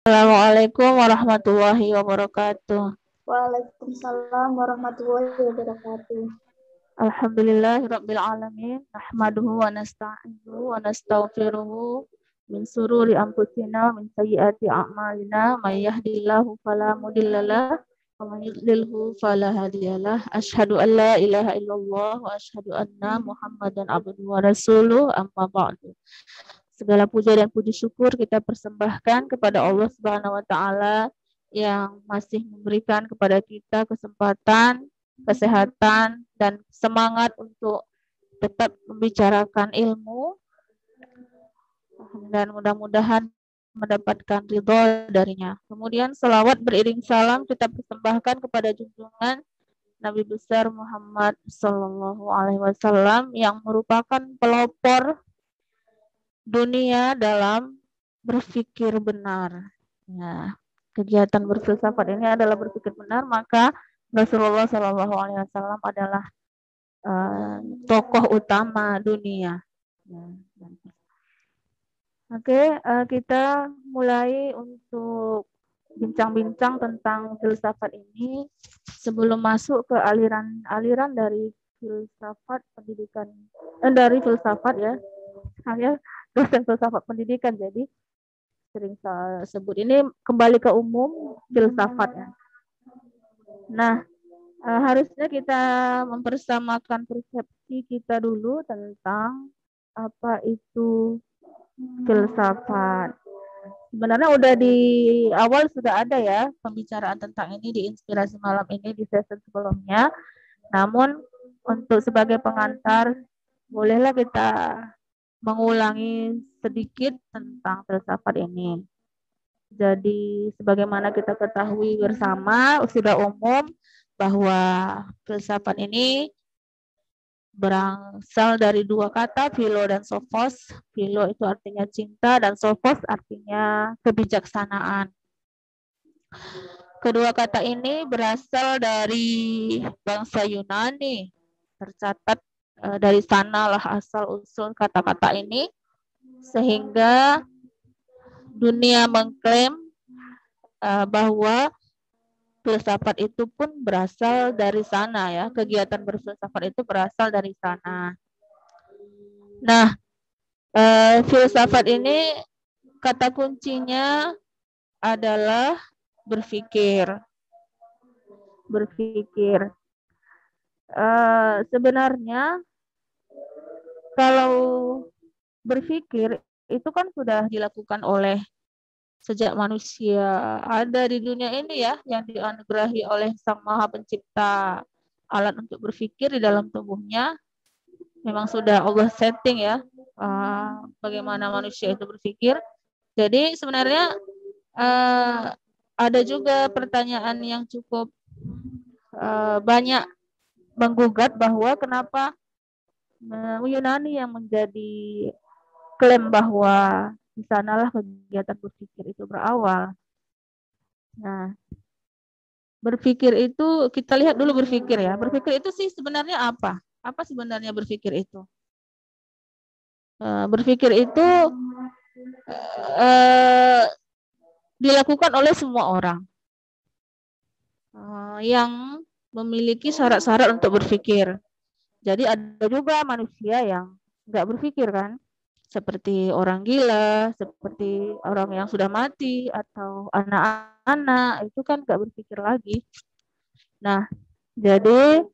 Assalamualaikum warahmatullahi wabarakatuh. Waalaikumsalam warahmatullahi wabarakatuh. Alhamdulillahirabbil alamin. Nahmaduhu wa nasta'inuhu wa nastaghfiruhu min sururi anfusina min sayyiati a'malina may yahdihillahu fala mudhillalah wa may yudlilhu fala hadiyalah. Asyhadu an la ilaha illallah wa asyhadu anna Muhammadan abduhu wa rasuluh amma ba'du. Segala puja dan puji syukur kita persembahkan kepada Allah Subhanahu wa taala yang masih memberikan kepada kita kesempatan, kesehatan, dan semangat untuk tetap membicarakan ilmu, dan mudah-mudahan mendapatkan ridho darinya. Kemudian selawat beriring salam kita persembahkan kepada junjungan Nabi besar Muhammad Sallallahu Alaihi Wasallam yang merupakan pelopor dunia dalam berpikir benar. Ya, kegiatan berfilsafat ini adalah berpikir benar, maka Rasulullah Shallallahu Alaihi Wasallam adalah tokoh utama dunia. Ya. Oke, kita mulai untuk bincang-bincang tentang filsafat ini sebelum masuk ke aliran-aliran dari filsafat pendidikan, dari filsafat ya. Saya dosen filsafat pendidikan, jadi sering saya sebut ini kembali ke umum filsafat ya. Nah, harusnya kita mempersamakan persepsi kita dulu tentang apa itu filsafat. Sebenarnya udah di awal sudah ada ya pembicaraan tentang ini di inspirasi malam ini di sesi sebelumnya. Namun untuk sebagai pengantar, bolehlah kita mengulangi sedikit tentang filsafat ini. Jadi sebagaimana kita ketahui bersama sudah umum bahwa filsafat ini berasal dari dua kata, philo dan sophos. Philo itu artinya cinta dan sophos artinya kebijaksanaan. Kedua kata ini berasal dari bangsa Yunani. Tercatat dari sanalah asal usul kata-kata ini, sehingga dunia mengklaim bahwa filsafat itu pun berasal dari sana ya, kegiatan berfilsafat itu berasal dari sana. Nah, filsafat ini kata kuncinya adalah berpikir. Berpikir. Sebenarnya kalau berpikir itu kan sudah dilakukan oleh sejak manusia ada di dunia ini ya, yang dianugerahi oleh Sang Maha Pencipta alat untuk berpikir di dalam tubuhnya. Memang sudah Allah setting ya bagaimana manusia itu berpikir. Jadi sebenarnya ada juga pertanyaan yang cukup banyak menggugat bahwa kenapa Yunani yang menjadi klaim bahwa di sanalah kegiatan berpikir itu berawal. Nah, berpikir itu kita lihat dulu berpikir ya. Berpikir itu sih sebenarnya apa? Apa sebenarnya berpikir itu? Berpikir itu dilakukan oleh semua orang yang memiliki syarat-syarat untuk berpikir. Jadi ada juga manusia yang nggak berpikir kan, seperti orang gila, seperti orang yang sudah mati, atau anak-anak, itu kan nggak berpikir lagi. Nah, jadi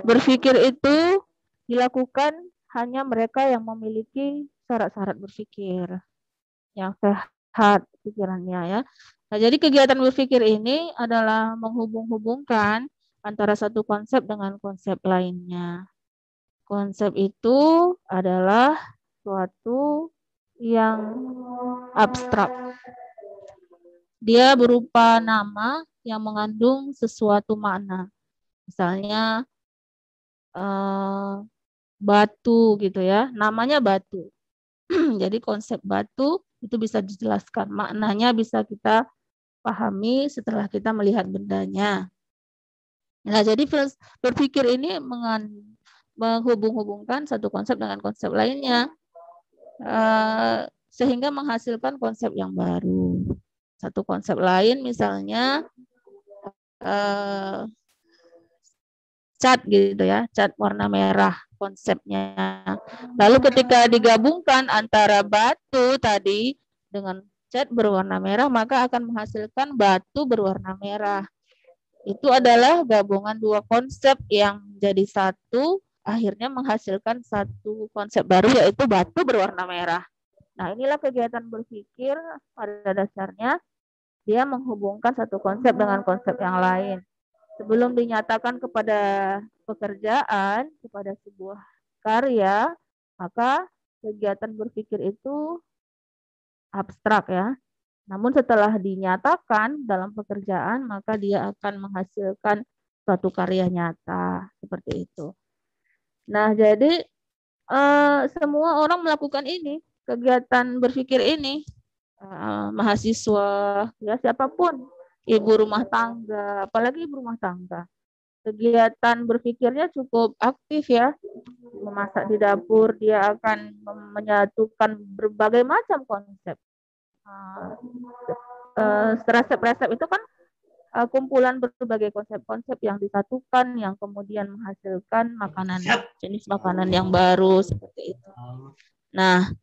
berpikir itu dilakukan hanya mereka yang memiliki syarat-syarat berpikir yang sehat pikirannya ya. Nah, jadi kegiatan berpikir ini adalah menghubung-hubungkan antara satu konsep dengan konsep lainnya. Konsep itu adalah suatu yang abstrak. Dia berupa nama yang mengandung sesuatu makna. Misalnya batu gitu ya, namanya batu. Jadi konsep batu itu bisa dijelaskan, maknanya bisa kita pahami setelah kita melihat bendanya. Nah, jadi berpikir ini menghubung-hubungkan satu konsep dengan konsep lainnya, sehingga menghasilkan konsep yang baru. Satu konsep lain misalnya cat gitu ya, cat warna merah konsepnya. Lalu ketika digabungkan antara batu tadi dengan cat berwarna merah, maka akan menghasilkan batu berwarna merah. Itu adalah gabungan dua konsep yang jadi satu, akhirnya menghasilkan satu konsep baru, yaitu batu berwarna merah. Nah, inilah kegiatan berpikir pada dasarnya dia menghubungkan satu konsep dengan konsep yang lain. Sebelum dinyatakan kepada pekerjaan, kepada sebuah karya, maka kegiatan berpikir itu abstrak ya. Namun setelah dinyatakan dalam pekerjaan, maka dia akan menghasilkan suatu karya nyata seperti itu. Nah, jadi semua orang melakukan ini, kegiatan berpikir ini, mahasiswa, ya siapapun, ibu rumah tangga, apalagi ibu rumah tangga. Kegiatan berpikirnya cukup aktif ya, memasak di dapur, dia akan menyatukan berbagai macam konsep. Resep-resep itu kan kumpulan berbagai konsep-konsep yang disatukan, yang kemudian menghasilkan makanan, jenis makanan yang baru seperti itu. Nah,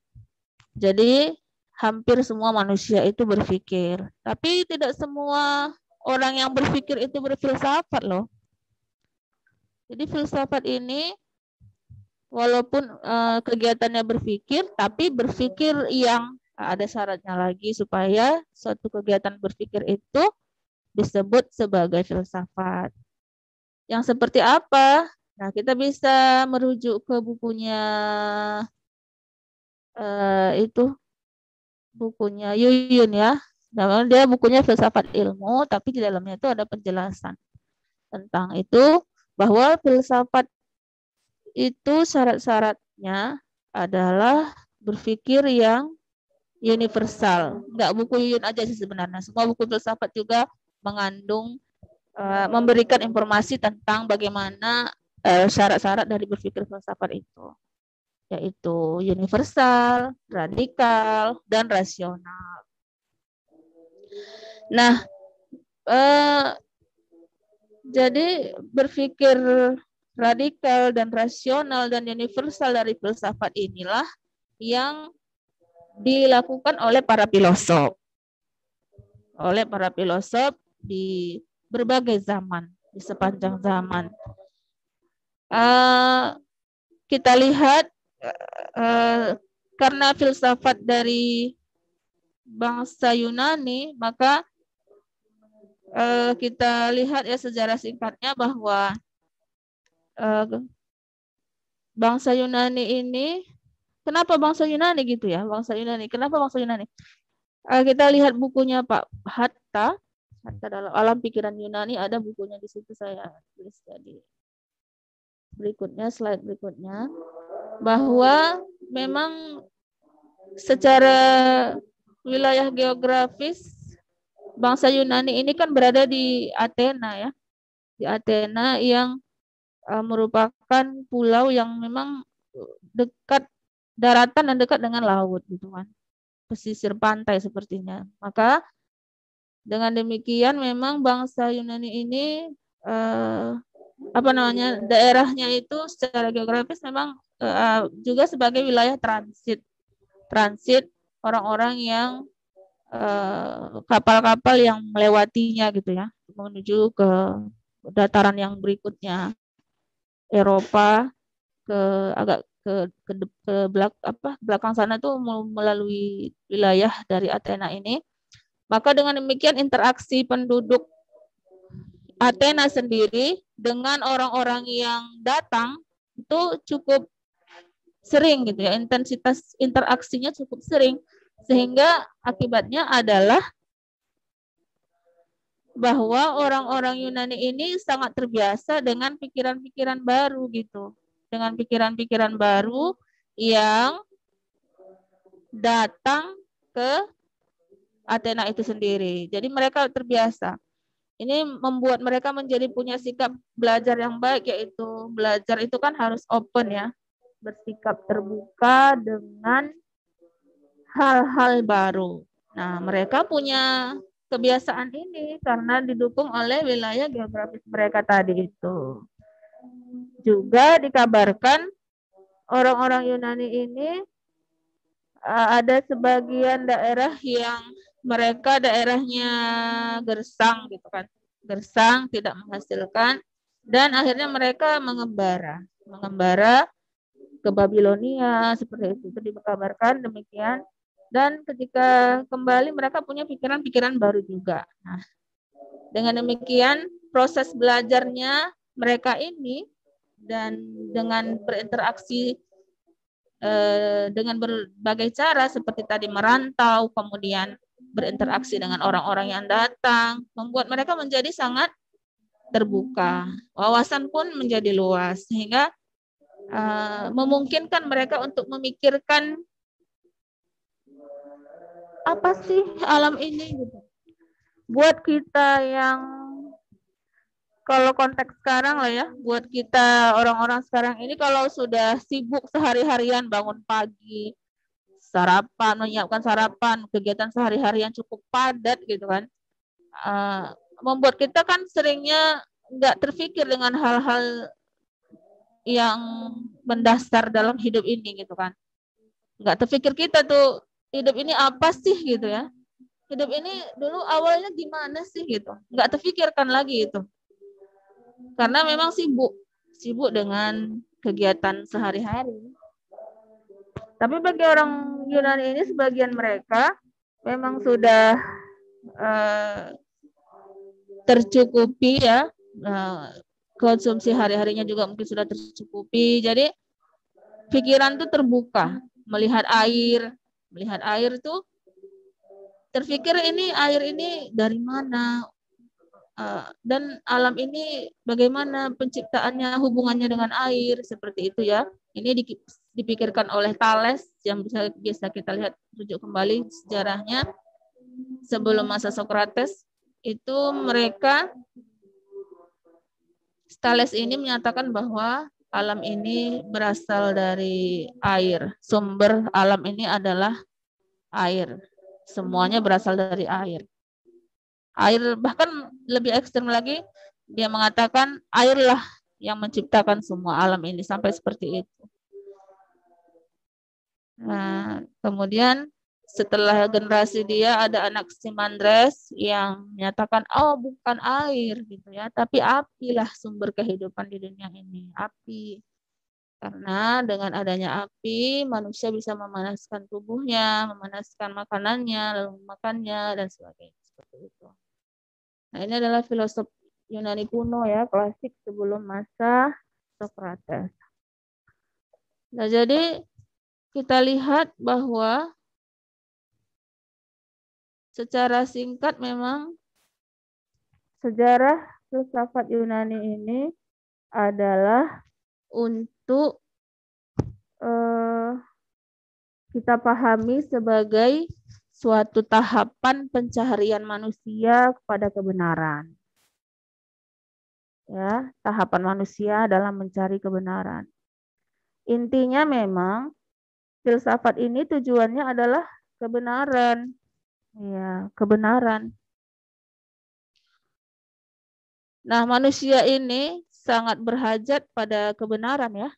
jadi hampir semua manusia itu berpikir, tapi tidak semua orang yang berpikir itu berfilsafat loh. Jadi filsafat ini walaupun kegiatannya berpikir, tapi berpikir yang ada syaratnya lagi supaya suatu kegiatan berpikir itu disebut sebagai filsafat. Yang seperti apa? Nah, kita bisa merujuk ke bukunya bukunya Yuyun ya. Nah, dia bukunya Filsafat Ilmu, tapi di dalamnya itu ada penjelasan tentang itu, bahwa filsafat itu syarat-syaratnya adalah berpikir yang universal. Enggak buku Yuyun aja sih sebenarnya. Semua buku filsafat juga mengandung, memberikan informasi tentang bagaimana syarat-syarat dari berpikir filsafat itu, yaitu universal, radikal, dan rasional. Nah, jadi berpikir radikal dan rasional dan universal dari filsafat inilah yang dilakukan oleh para filosof. Oleh para filosof di berbagai zaman, di sepanjang zaman. Kita lihat karena filsafat dari bangsa Yunani, maka kita lihat ya sejarah singkatnya bahwa bangsa Yunani ini, kenapa bangsa Yunani gitu ya? Bangsa Yunani, kenapa bangsa Yunani? Kita lihat bukunya Pak Hatta dalam Alam Pikiran Yunani, ada bukunya di situ, saya tulis tadi. Berikutnya, slide berikutnya, bahwa memang secara wilayah geografis bangsa Yunani ini kan berada di Athena ya. Di Athena yang merupakan pulau yang memang dekat daratan dan dekat dengan laut gitu kan. Pesisir pantai sepertinya. Maka dengan demikian memang bangsa Yunani ini daerahnya itu secara geografis memang juga sebagai wilayah transit orang-orang yang kapal-kapal yang melewatinya gitu ya, menuju ke dataran yang berikutnya, Eropa, belakang sana tuh melalui wilayah dari Athena ini. Maka dengan demikian interaksi penduduk Athena sendiri dengan orang-orang yang datang itu cukup sering gitu ya, intensitas interaksinya cukup sering, sehingga akibatnya adalah bahwa orang-orang Yunani ini sangat terbiasa dengan pikiran-pikiran baru gitu, dengan pikiran-pikiran baru yang datang ke Athena itu sendiri. Jadi mereka terbiasa. Ini membuat mereka menjadi punya sikap belajar yang baik, yaitu belajar itu kan harus open ya, bersikap terbuka dengan hal-hal baru. Nah, mereka punya kebiasaan ini karena didukung oleh wilayah geografis mereka tadi itu. Juga dikabarkan orang-orang Yunani ini ada sebagian daerah yang mereka daerahnya gersang gitu kan. Gersang, tidak menghasilkan, dan akhirnya mereka mengembara ke Babilonia seperti itu dikabarkan demikian. Dan ketika kembali mereka punya pikiran-pikiran baru juga. Nah, dengan demikian proses belajarnya mereka ini dan dengan berinteraksi dengan berbagai cara seperti tadi merantau, kemudian berinteraksi dengan orang-orang yang datang, membuat mereka menjadi sangat terbuka. Wawasan pun menjadi luas sehingga memungkinkan mereka untuk memikirkan apa sih alam ini gitu. Buat kita yang kalau konteks sekarang lah ya, buat kita orang-orang sekarang ini kalau sudah sibuk sehari-harian bangun pagi, sarapan, menyiapkan sarapan, kegiatan sehari-hari yang cukup padat gitu kan, membuat kita kan seringnya nggak terpikir dengan hal-hal yang mendasar dalam hidup ini gitu kan. Nggak terpikir kita tuh hidup ini apa sih gitu ya. Hidup ini dulu awalnya gimana sih gitu. Nggak terpikirkan lagi itu. Karena memang sibuk dengan kegiatan sehari-hari. Tapi bagi orang Yunani ini sebagian mereka memang sudah tercukupi ya, konsumsi hari-harinya juga mungkin sudah tercukupi. Jadi pikiran tuh terbuka, melihat air tuh terpikir ini air ini dari mana, dan alam ini bagaimana penciptaannya, hubungannya dengan air seperti itu ya. Ini dipikirkan oleh Thales yang bisa kita lihat, rujuk kembali sejarahnya sebelum masa Socrates itu mereka Thales ini menyatakan bahwa alam ini berasal dari air. Sumber alam ini adalah air. Semuanya berasal dari air. Air, bahkan lebih ekstrem lagi, dia mengatakan airlah yang menciptakan semua alam ini, sampai seperti itu. Nah, kemudian setelah generasi dia ada anak Simandres yang menyatakan, oh bukan air gitu ya, tapi apilah sumber kehidupan di dunia ini, api. Karena dengan adanya api, manusia bisa memanaskan tubuhnya, memanaskan makanannya, lalu makannya, dan sebagainya. Seperti itu. Nah, ini adalah filosof Yunani kuno ya, klasik sebelum masa Socrates. Nah, jadi kita lihat bahwa secara singkat memang sejarah filsafat Yunani ini adalah untuk kita pahami sebagai suatu tahapan pencaharian manusia kepada kebenaran. Ya, tahapan manusia dalam mencari kebenaran. Intinya memang filsafat ini tujuannya adalah kebenaran. Ya, kebenaran. Nah, manusia ini sangat berhajat pada kebenaran ya.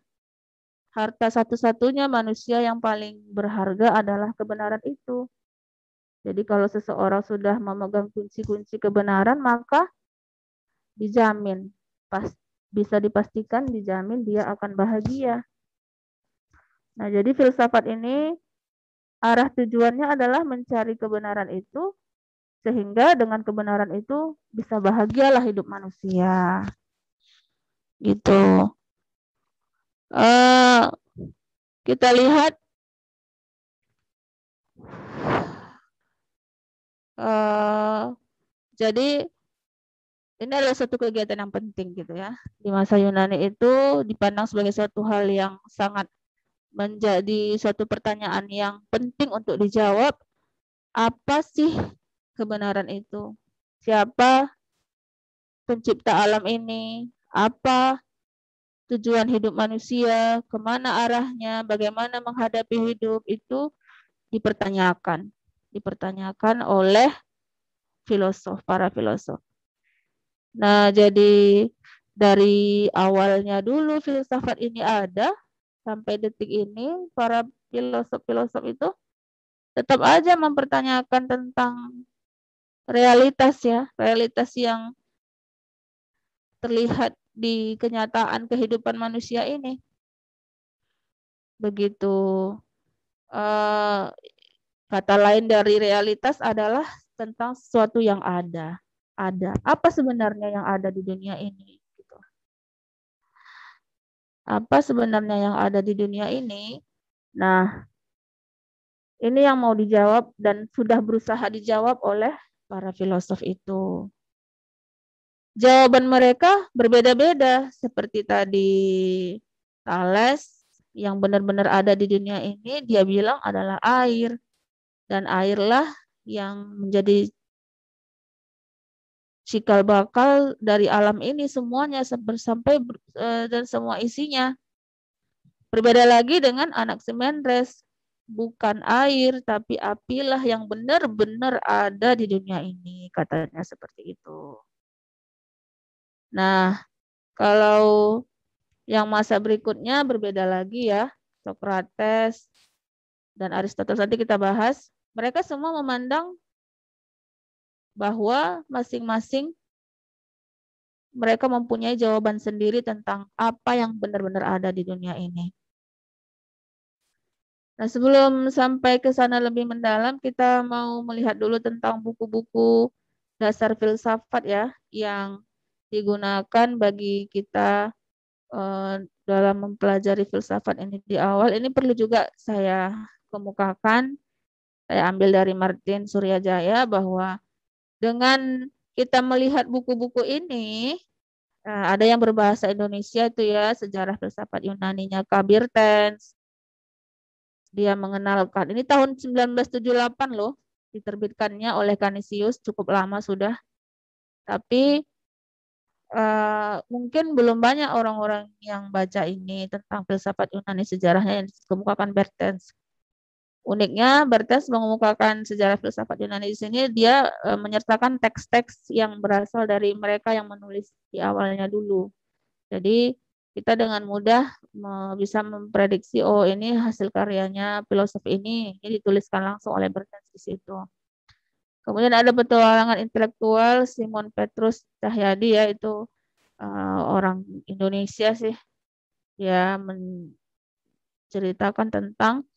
Harta satu-satunya manusia yang paling berharga adalah kebenaran itu. Jadi kalau seseorang sudah memegang kunci-kunci kebenaran, maka dijamin, bisa dipastikan dijamin dia akan bahagia. Nah, jadi filsafat ini arah tujuannya adalah mencari kebenaran itu, sehingga dengan kebenaran itu bisa bahagialah hidup manusia. Gitu. Kita lihat jadi ini adalah satu kegiatan yang penting gitu ya. Di masa Yunani itu dipandang sebagai suatu hal yang sangat menjadi suatu pertanyaan yang penting untuk dijawab. Apa sih kebenaran itu? Siapa pencipta alam ini? Apa tujuan hidup manusia? Kemana arahnya? Bagaimana menghadapi hidup? Itu dipertanyakan oleh para filosof. Nah, jadi dari awalnya dulu filsafat ini ada sampai detik ini para filosof-filosof itu tetap aja mempertanyakan tentang realitas ya, realitas yang terlihat di kenyataan kehidupan manusia ini. Begitu. Kata lain dari realitas adalah tentang sesuatu yang ada. Ada. Apa sebenarnya yang ada di dunia ini? Gitu. Apa sebenarnya yang ada di dunia ini? Nah, ini yang mau dijawab dan sudah berusaha dijawab oleh para filosof itu. Jawaban mereka berbeda-beda, seperti tadi Thales yang benar-benar ada di dunia ini, dia bilang adalah air. Dan airlah yang menjadi cikal bakal dari alam ini semuanya sampai dan semua isinya. Berbeda lagi dengan Anaximenes, bukan air tapi apilah yang benar-benar ada di dunia ini, katanya seperti itu. Nah, kalau yang masa berikutnya berbeda lagi ya, Socrates dan Aristoteles nanti kita bahas. Mereka semua memandang bahwa masing-masing mereka mempunyai jawaban sendiri tentang apa yang benar-benar ada di dunia ini. Nah, sebelum sampai ke sana lebih mendalam, kita mau melihat dulu tentang buku-buku dasar filsafat ya, yang digunakan bagi kita dalam mempelajari filsafat ini di awal. Ini perlu juga saya kemukakan. Saya ambil dari Martin Suryajaya bahwa dengan kita melihat buku-buku ini, ada yang berbahasa Indonesia itu ya, sejarah filsafat Yunaninya Kabirtens. Dia mengenalkan, ini tahun 1978 loh, diterbitkannya oleh Canisius, cukup lama sudah. Tapi mungkin belum banyak orang-orang yang baca ini tentang filsafat Yunani sejarahnya yang dikemukakan Bertens. Uniknya, Bertens mengemukakan sejarah filsafat Yunani di sini, dia menyertakan teks-teks yang berasal dari mereka yang menulis di awalnya dulu. Jadi, kita dengan mudah bisa memprediksi, oh ini hasil karyanya filosof ini dituliskan langsung oleh Bertens di situ. Kemudian ada petualangan intelektual Simon Petrus Cahyadi, ya itu orang Indonesia sih. Dia menceritakan tentang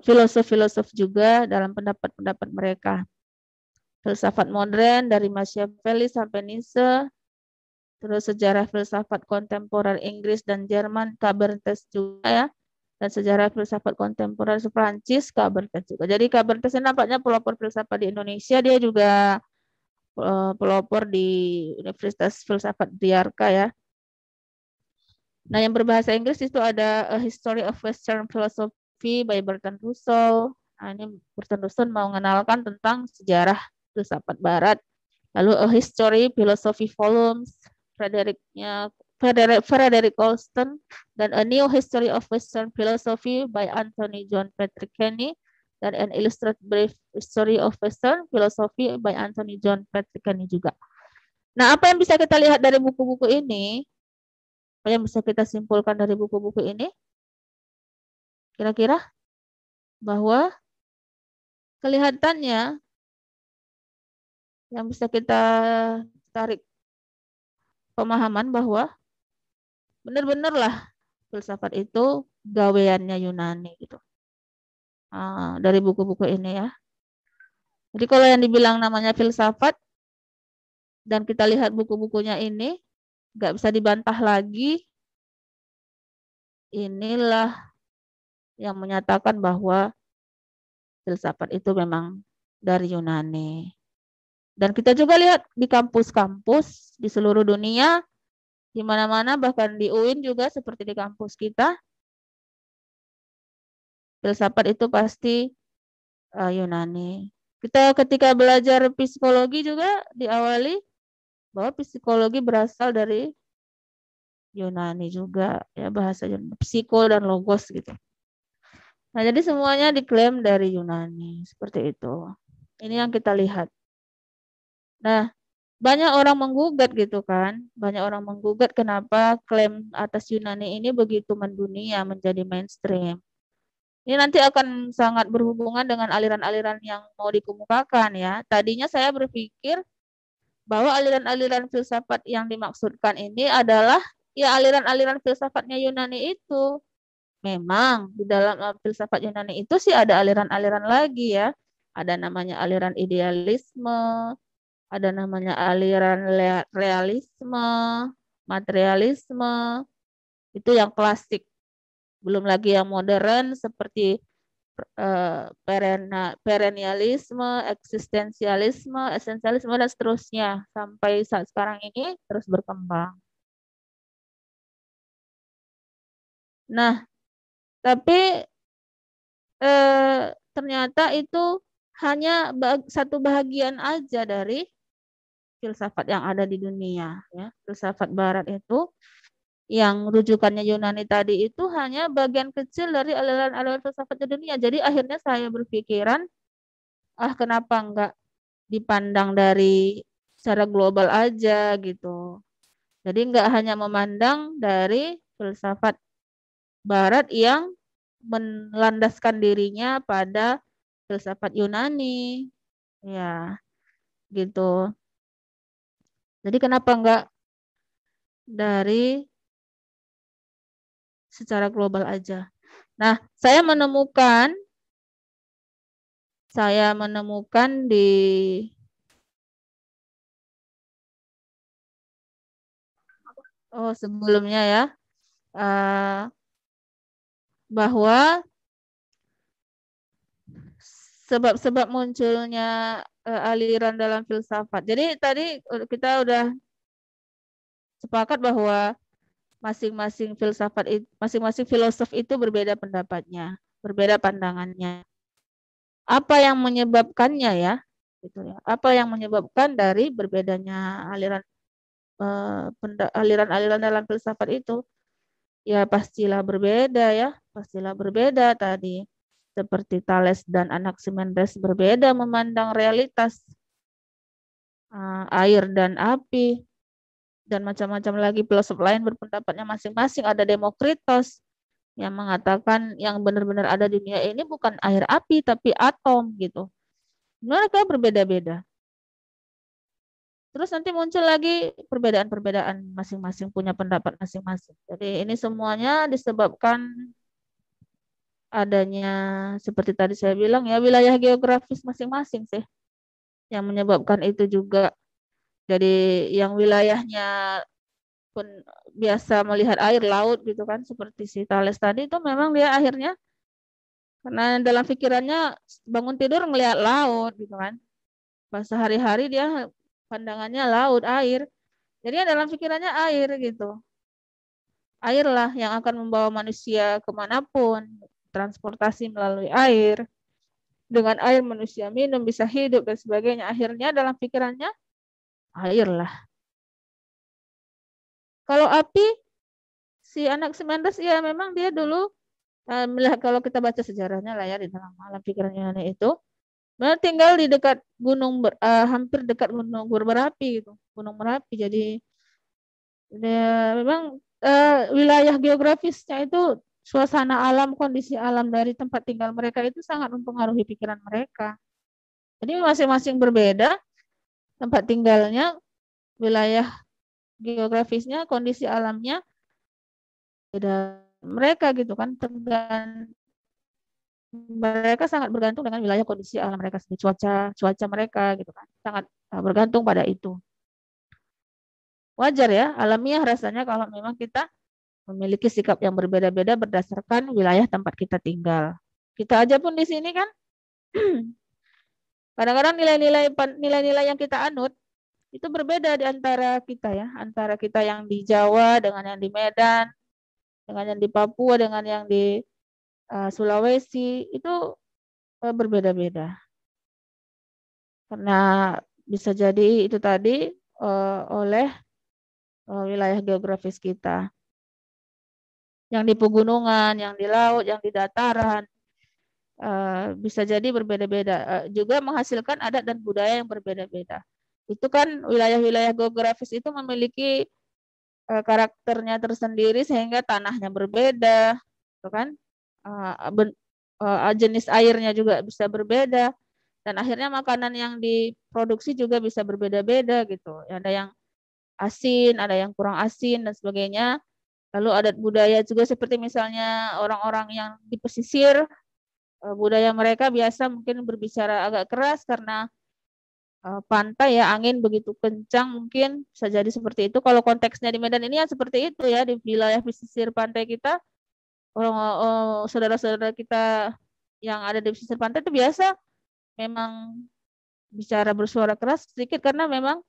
filosof-filosof juga dalam pendapat-pendapat mereka. Filsafat modern dari Machiavelli sampai Nietzsche, terus sejarah filsafat kontemporer Inggris dan Jerman, Cabertes juga ya, dan sejarah filsafat kontemporer Prancis, Cabertes juga. Jadi Cabertes ini nampaknya pelopor filsafat di Indonesia, dia juga pelopor di Universitas Filsafat Diyarka ya. Nah, yang berbahasa Inggris itu ada A History of Western Philosophy by Bertrand Russell. Nah, ini Bertrand Russell mau mengenalkan tentang sejarah filsafat Barat. Lalu A History Philosophy Volumes, Frederick Colston, dan A New History of Western Philosophy by Anthony John Patrick Kenny, dan An Illustrated Brief History of Western Philosophy by Anthony John Patrick Kenny juga. Nah, apa yang bisa kita lihat dari buku-buku ini? Apa yang bisa kita simpulkan dari buku-buku ini? Kira-kira bahwa kelihatannya yang bisa kita tarik pemahaman bahwa benar-benarlah filsafat itu gaweannya Yunani gitu. Dari buku-buku ini ya. Jadi kalau yang dibilang namanya filsafat dan kita lihat buku-bukunya ini, nggak bisa dibantah lagi. Inilah yang menyatakan bahwa filsafat itu memang dari Yunani. Dan kita juga lihat di kampus-kampus di seluruh dunia, di mana-mana, bahkan di UIN juga seperti di kampus kita, filsafat itu pasti Yunani. Kita ketika belajar psikologi juga diawali bahwa psikologi berasal dari Yunani juga, ya bahasa Yunani, psiko dan logos gitu. Nah, jadi semuanya diklaim dari Yunani, seperti itu. Ini yang kita lihat. Nah, banyak orang menggugat gitu kan. Banyak orang menggugat kenapa klaim atas Yunani ini begitu mendunia, menjadi mainstream. Ini nanti akan sangat berhubungan dengan aliran-aliran yang mau dikemukakan ya. Tadinya saya berpikir bahwa aliran-aliran filsafat yang dimaksudkan ini adalah ya aliran-aliran filsafatnya Yunani itu. Memang di dalam filsafat Yunani itu sih ada aliran-aliran lagi ya. Ada namanya aliran idealisme, ada namanya aliran realisme, materialisme, itu yang klasik. Belum lagi yang modern seperti perennialisme, eksistensialisme, esensialisme, dan seterusnya. Sampai saat sekarang ini terus berkembang. Nah, tapi ternyata itu hanya satu bagian aja dari filsafat yang ada di dunia. Ya. Filsafat Barat itu yang rujukannya Yunani tadi itu hanya bagian kecil dari aliran-aliran filsafat di dunia. Jadi akhirnya saya berpikiran, kenapa enggak dipandang dari secara global aja gitu. Jadi enggak hanya memandang dari filsafat Barat yang melandaskan dirinya pada filsafat Yunani. Ya, gitu. Jadi kenapa enggak dari secara global aja. Nah, saya menemukan di sebelumnya ya bahwa sebab-sebab munculnya aliran dalam filsafat. Jadi tadi kita udah sepakat bahwa masing-masing masing-masing filosof itu berbeda pendapatnya, berbeda pandangannya. Apa yang menyebabkannya ya? Gitu ya. Apa yang menyebabkan dari berbedanya aliran-aliran dalam filsafat itu? Ya pastilah berbeda ya, pastilah berbeda tadi. Seperti Thales dan Anaximenes berbeda memandang realitas, air dan api, dan macam-macam lagi filosof lain berpendapatnya masing-masing. Ada Demokritos yang mengatakan yang benar-benar ada di dunia ini bukan air api tapi atom gitu. Mereka berbeda-beda. Terus nanti muncul lagi perbedaan-perbedaan masing-masing punya pendapat masing-masing. Jadi ini semuanya disebabkan adanya seperti tadi saya bilang ya wilayah geografis masing-masing sih yang menyebabkan itu juga. Jadi yang wilayahnya pun biasa melihat air laut gitu kan seperti si Thales tadi itu memang dia akhirnya karena dalam pikirannya bangun tidur melihat laut gitu kan. Pas sehari-hari dia pandangannya laut, air. Jadi dalam pikirannya air gitu. Airlah yang akan membawa manusia kemanapun. Transportasi melalui air. Dengan air manusia minum, bisa hidup, dan sebagainya. Akhirnya dalam pikirannya, airlah. Kalau api, si Anaximenes, ya memang dia dulu, melihat kalau kita baca sejarahnya lah ya, di dalam alam pikiran Yunani itu, tinggal di dekat gunung, hampir dekat gunung berapi gitu. Gunung Merapi. Jadi, memang wilayah geografisnya itu suasana alam, kondisi alam dari tempat tinggal mereka itu sangat mempengaruhi pikiran mereka. Jadi masing-masing berbeda tempat tinggalnya, wilayah geografisnya, kondisi alamnya beda mereka gitu kan. Mereka sangat bergantung dengan wilayah kondisi alam mereka sendiri, cuaca mereka gitu kan. Sangat bergantung pada itu. Wajar ya, alamiah rasanya kalau memang kita memiliki sikap yang berbeda-beda berdasarkan wilayah tempat kita tinggal. Kita aja pun di sini kan kadang-kadang nilai-nilai yang kita anut itu berbeda di antara kita ya, antara kita yang di Jawa dengan yang di Medan, dengan yang di Papua, dengan yang di Sulawesi, itu berbeda-beda. Karena bisa jadi itu tadi oleh wilayah geografis kita. Yang di pegunungan, yang di laut, yang di dataran, bisa jadi berbeda-beda. Juga menghasilkan adat dan budaya yang berbeda-beda. Itu kan wilayah-wilayah geografis itu memiliki karakternya tersendiri sehingga tanahnya berbeda, gitu kan? Jenis airnya juga bisa berbeda dan akhirnya makanan yang diproduksi juga bisa berbeda-beda gitu. Ada yang asin, ada yang kurang asin dan sebagainya. Lalu adat budaya juga seperti misalnya orang-orang yang di pesisir, budaya mereka biasa mungkin berbicara agak keras karena pantai ya, angin begitu kencang, mungkin bisa jadi seperti itu. Kalau konteksnya di Medan ini ya seperti itu ya, di wilayah pesisir pantai kita, saudara-saudara kita yang ada di pesisir pantai itu biasa memang bicara bersuara keras sedikit karena memang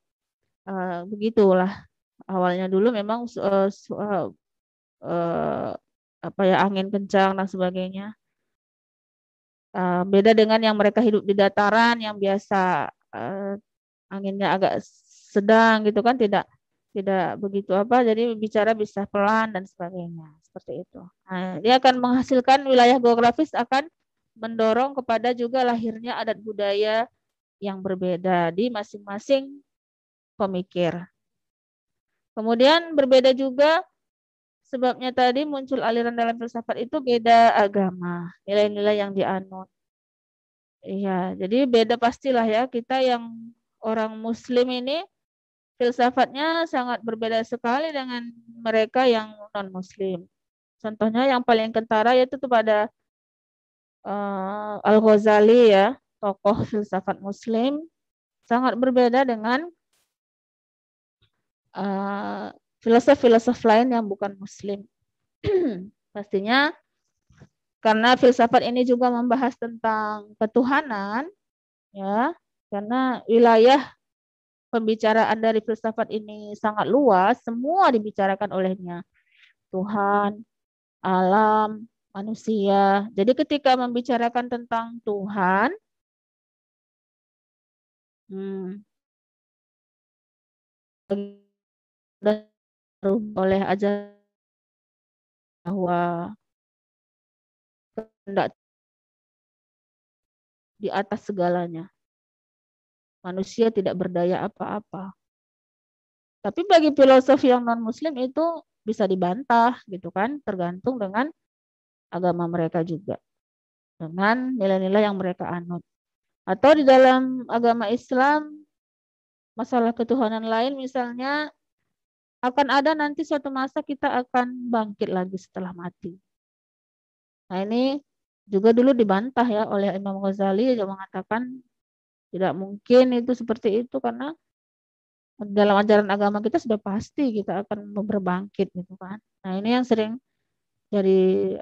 begitulah awalnya dulu memang apa ya, angin kencang dan sebagainya. Beda dengan yang mereka hidup di dataran yang biasa anginnya agak sedang gitu kan, tidak begitu apa, jadi bicara bisa pelan dan sebagainya seperti itu. Nah, dia akan menghasilkan wilayah geografis, akan mendorong kepada juga lahirnya adat budaya yang berbeda di masing-masing pemikir. Kemudian berbeda juga sebabnya tadi muncul aliran dalam filsafat itu beda agama, nilai-nilai yang dianut. Iya, jadi beda pastilah ya, kita yang orang Muslim ini filsafatnya sangat berbeda sekali dengan mereka yang non-Muslim. Contohnya yang paling kentara yaitu kepada Al-Ghazali ya, tokoh filsafat Muslim, sangat berbeda dengan filosof-filosof lain yang bukan Muslim. Pastinya karena filsafat ini juga membahas tentang ketuhanan, ya, karena wilayah pembicaraan dari filsafat ini sangat luas, semua dibicarakan olehnya. Tuhan, alam, manusia. Jadi ketika membicarakan tentang Tuhan, oleh ajaran bahwa kehendak di atas segalanya. Manusia tidak berdaya apa-apa. Tapi bagi filosof yang non-Muslim itu bisa dibantah gitu kan, tergantung dengan agama mereka juga, dengan nilai-nilai yang mereka anut. Atau di dalam agama Islam, masalah ketuhanan lain misalnya, akan ada nanti suatu masa kita akan bangkit lagi setelah mati. Nah ini juga dulu dibantah ya oleh Imam Ghazali, yang mengatakan tidak mungkin itu seperti itu karena dalam ajaran agama kita sudah pasti kita akan berbangkit gitu kan. Nah ini yang sering dari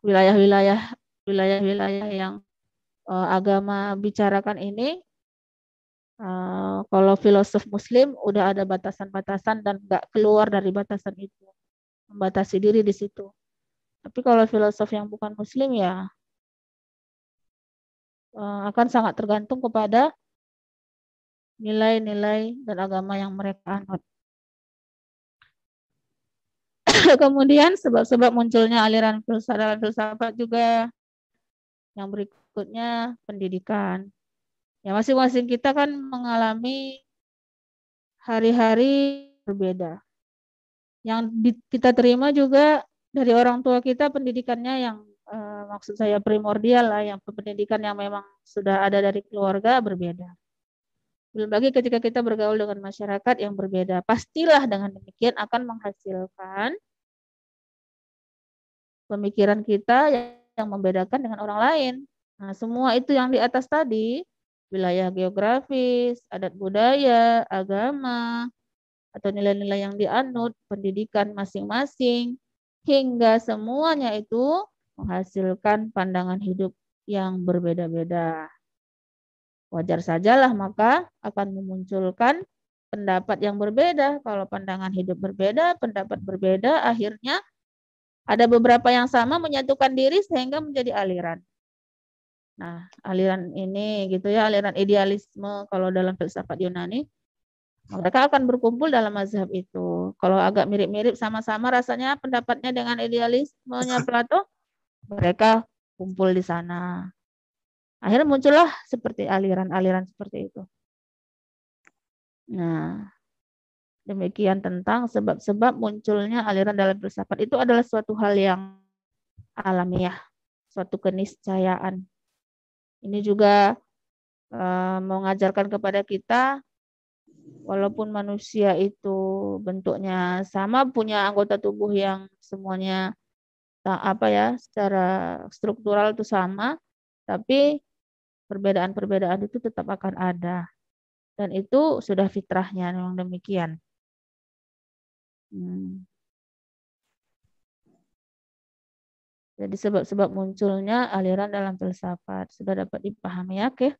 wilayah-wilayah yang agama bicarakan ini. Kalau filosof Muslim udah ada batasan-batasan dan nggak keluar dari batasan itu, membatasi diri di situ. Tapi kalau filosof yang bukan Muslim ya akan sangat tergantung kepada nilai-nilai dan agama yang mereka anut. Kemudian sebab-sebab munculnya aliran filsafat juga yang berikutnya pendidikan. Ya masing-masing kita kan mengalami hari-hari berbeda. Yang kita terima juga dari orang tua kita pendidikannya yang maksud saya primordial lah, yang pendidikan yang memang sudah ada dari keluarga berbeda. Belum lagi ketika kita bergaul dengan masyarakat yang berbeda, pastilah dengan demikian akan menghasilkan pemikiran kita yang membedakan dengan orang lain. Nah, semua itu yang di atas tadi, wilayah geografis, adat budaya, agama, atau nilai-nilai yang dianut, pendidikan masing-masing, hingga semuanya itu menghasilkan pandangan hidup yang berbeda-beda. Wajar sajalah maka akan memunculkan pendapat yang berbeda. Kalau pandangan hidup berbeda, pendapat berbeda, akhirnya ada beberapa yang sama menyatukan diri sehingga menjadi aliran. Nah, aliran ini gitu ya, aliran idealisme kalau dalam filsafat Yunani, mereka akan berkumpul dalam mazhab itu. Kalau agak mirip-mirip sama-sama rasanya pendapatnya dengan idealismenya Plato, mereka kumpul di sana. Akhirnya muncullah seperti aliran-aliran seperti itu. Nah, demikian tentang sebab-sebab munculnya aliran dalam filsafat. Itu adalah suatu hal yang alamiah, suatu keniscayaan. Ini juga mengajarkan kepada kita, walaupun manusia itu bentuknya sama, punya anggota tubuh yang semuanya secara struktural itu sama, tapi perbedaan-perbedaan itu tetap akan ada. Dan itu sudah fitrahnya memang demikian. Jadi sebab-sebab munculnya aliran dalam filsafat sudah dapat dipahami ya, oke?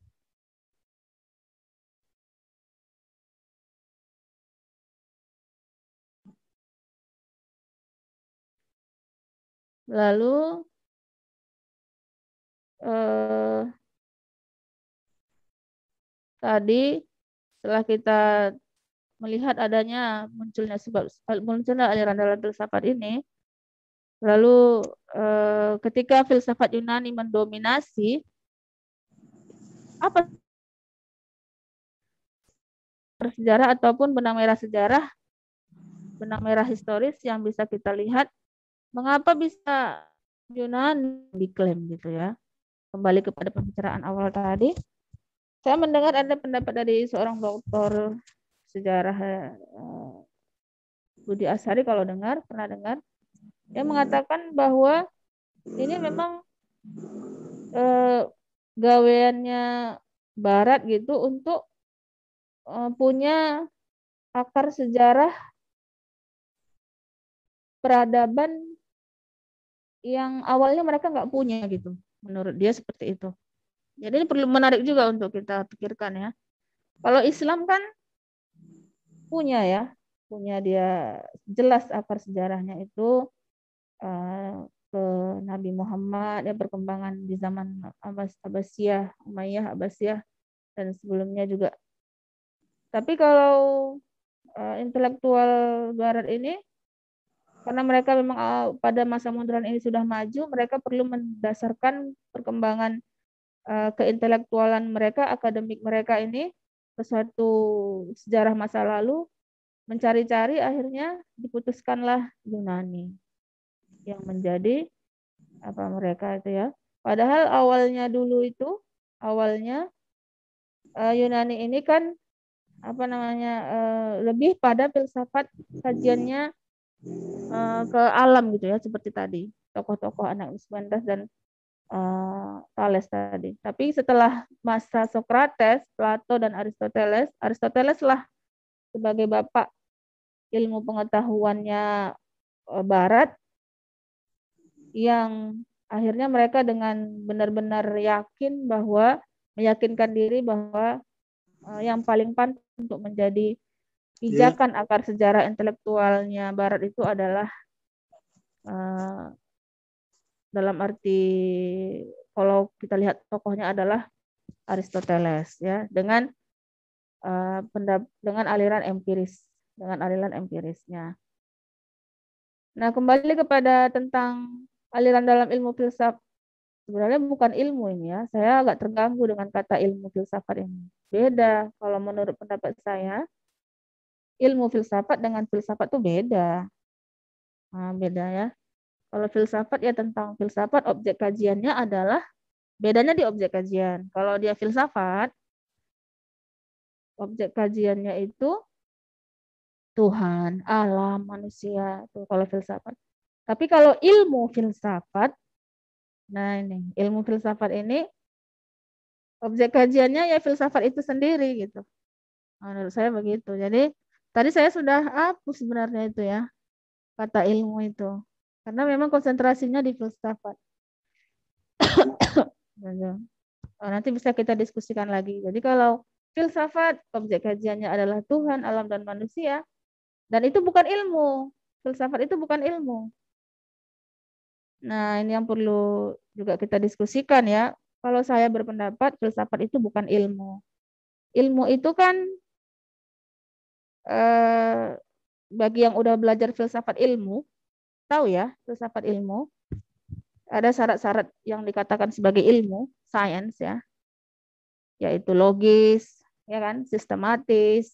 Lalu tadi setelah kita melihat adanya munculnya aliran dalam filsafat ini, lalu ketika filsafat Yunani mendominasi, apa sejarah ataupun benang merah sejarah, benang merah historis yang bisa kita lihat, mengapa bisa Yunani diklaim gitu ya. Kembali kepada pembicaraan awal tadi, saya mendengar ada pendapat dari seorang doktor sejarah Budi Asari, kalau pernah dengar, dia mengatakan bahwa ini memang gaweannya Barat gitu untuk punya akar sejarah peradaban yang awalnya mereka nggak punya gitu. Menurut dia seperti itu. Jadi ini perlu menarik juga untuk kita pikirkan ya. Kalau Islam kan punya dia jelas akar sejarahnya itu ke Nabi Muhammad, ya perkembangan di zaman Abbasiyah, Umayyah, Abbasiyah, dan sebelumnya juga. Tapi kalau intelektual Barat ini, karena mereka memang pada masa modern ini sudah maju, mereka perlu mendasarkan perkembangan keintelektualan mereka, akademik mereka ini ke suatu sejarah masa lalu, mencari-cari, akhirnya diputuskanlah Yunani yang menjadi mereka itu ya. Padahal awalnya Yunani ini kan lebih pada filsafat kajiannya ke alam gitu ya, seperti tadi tokoh-tokoh Anaximenes dan Thales tadi. Tapi setelah masa Socrates, Plato dan Aristoteles lah sebagai bapak ilmu pengetahuannya Barat, yang akhirnya mereka dengan benar-benar meyakinkan diri bahwa yang paling pantas untuk menjadi pijakan akar sejarah intelektualnya Barat itu adalah dalam arti kalau kita lihat tokohnya adalah Aristoteles ya, dengan aliran empirisnya. Nah, kembali kepada tentang aliran dalam ilmu filsafat, sebenarnya bukan ilmu ini ya. Saya agak terganggu dengan kata ilmu filsafat ini. Beda. Kalau menurut pendapat saya, ilmu filsafat dengan filsafat itu beda. Nah, beda ya. Kalau filsafat ya tentang filsafat, objek kajiannya adalah, bedanya di objek kajian. Kalau dia filsafat, objek kajiannya itu Tuhan, alam, manusia, itu kalau filsafat. Tapi kalau ilmu filsafat, nah ini, ilmu filsafat ini objek kajiannya ya filsafat itu sendiri gitu. Menurut saya begitu. Jadi tadi saya sudah hapus sebenarnya itu ya, kata ilmu itu. Karena memang konsentrasinya di filsafat. Nanti bisa kita diskusikan lagi. Jadi kalau filsafat, objek kajiannya adalah Tuhan, alam, dan manusia. Dan itu bukan ilmu. Filsafat itu bukan ilmu. Nah, ini yang perlu juga kita diskusikan ya. Kalau saya berpendapat, filsafat itu bukan ilmu. Ilmu itu kan, bagi yang udah belajar filsafat ilmu, tahu ya, filsafat ilmu, ada syarat-syarat yang dikatakan sebagai ilmu, sains ya, yaitu logis, ya kan, sistematis,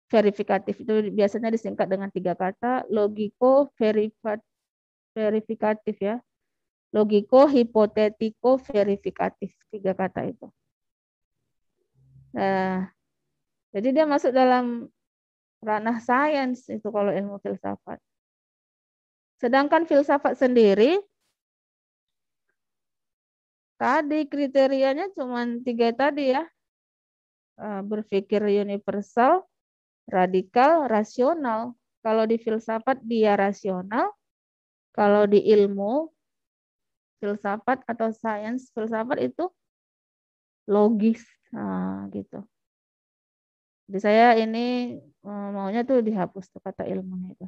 verifikatif itu biasanya disingkat dengan 3 kata, logiko, verifikatif ya. Logiko, hipotetiko, verifikatif, 3 kata itu. Nah, jadi dia masuk dalam ranah sains itu kalau ilmu filsafat. Sedangkan filsafat sendiri tadi kriterianya cuma 3 tadi ya. Berpikir universal, radikal, rasional. Kalau di filsafat dia rasional, kalau di ilmu filsafat atau sains filsafat itu logis. Nah, gitu. Jadi saya ini maunya tuh dihapus tuh kata ilmunya itu.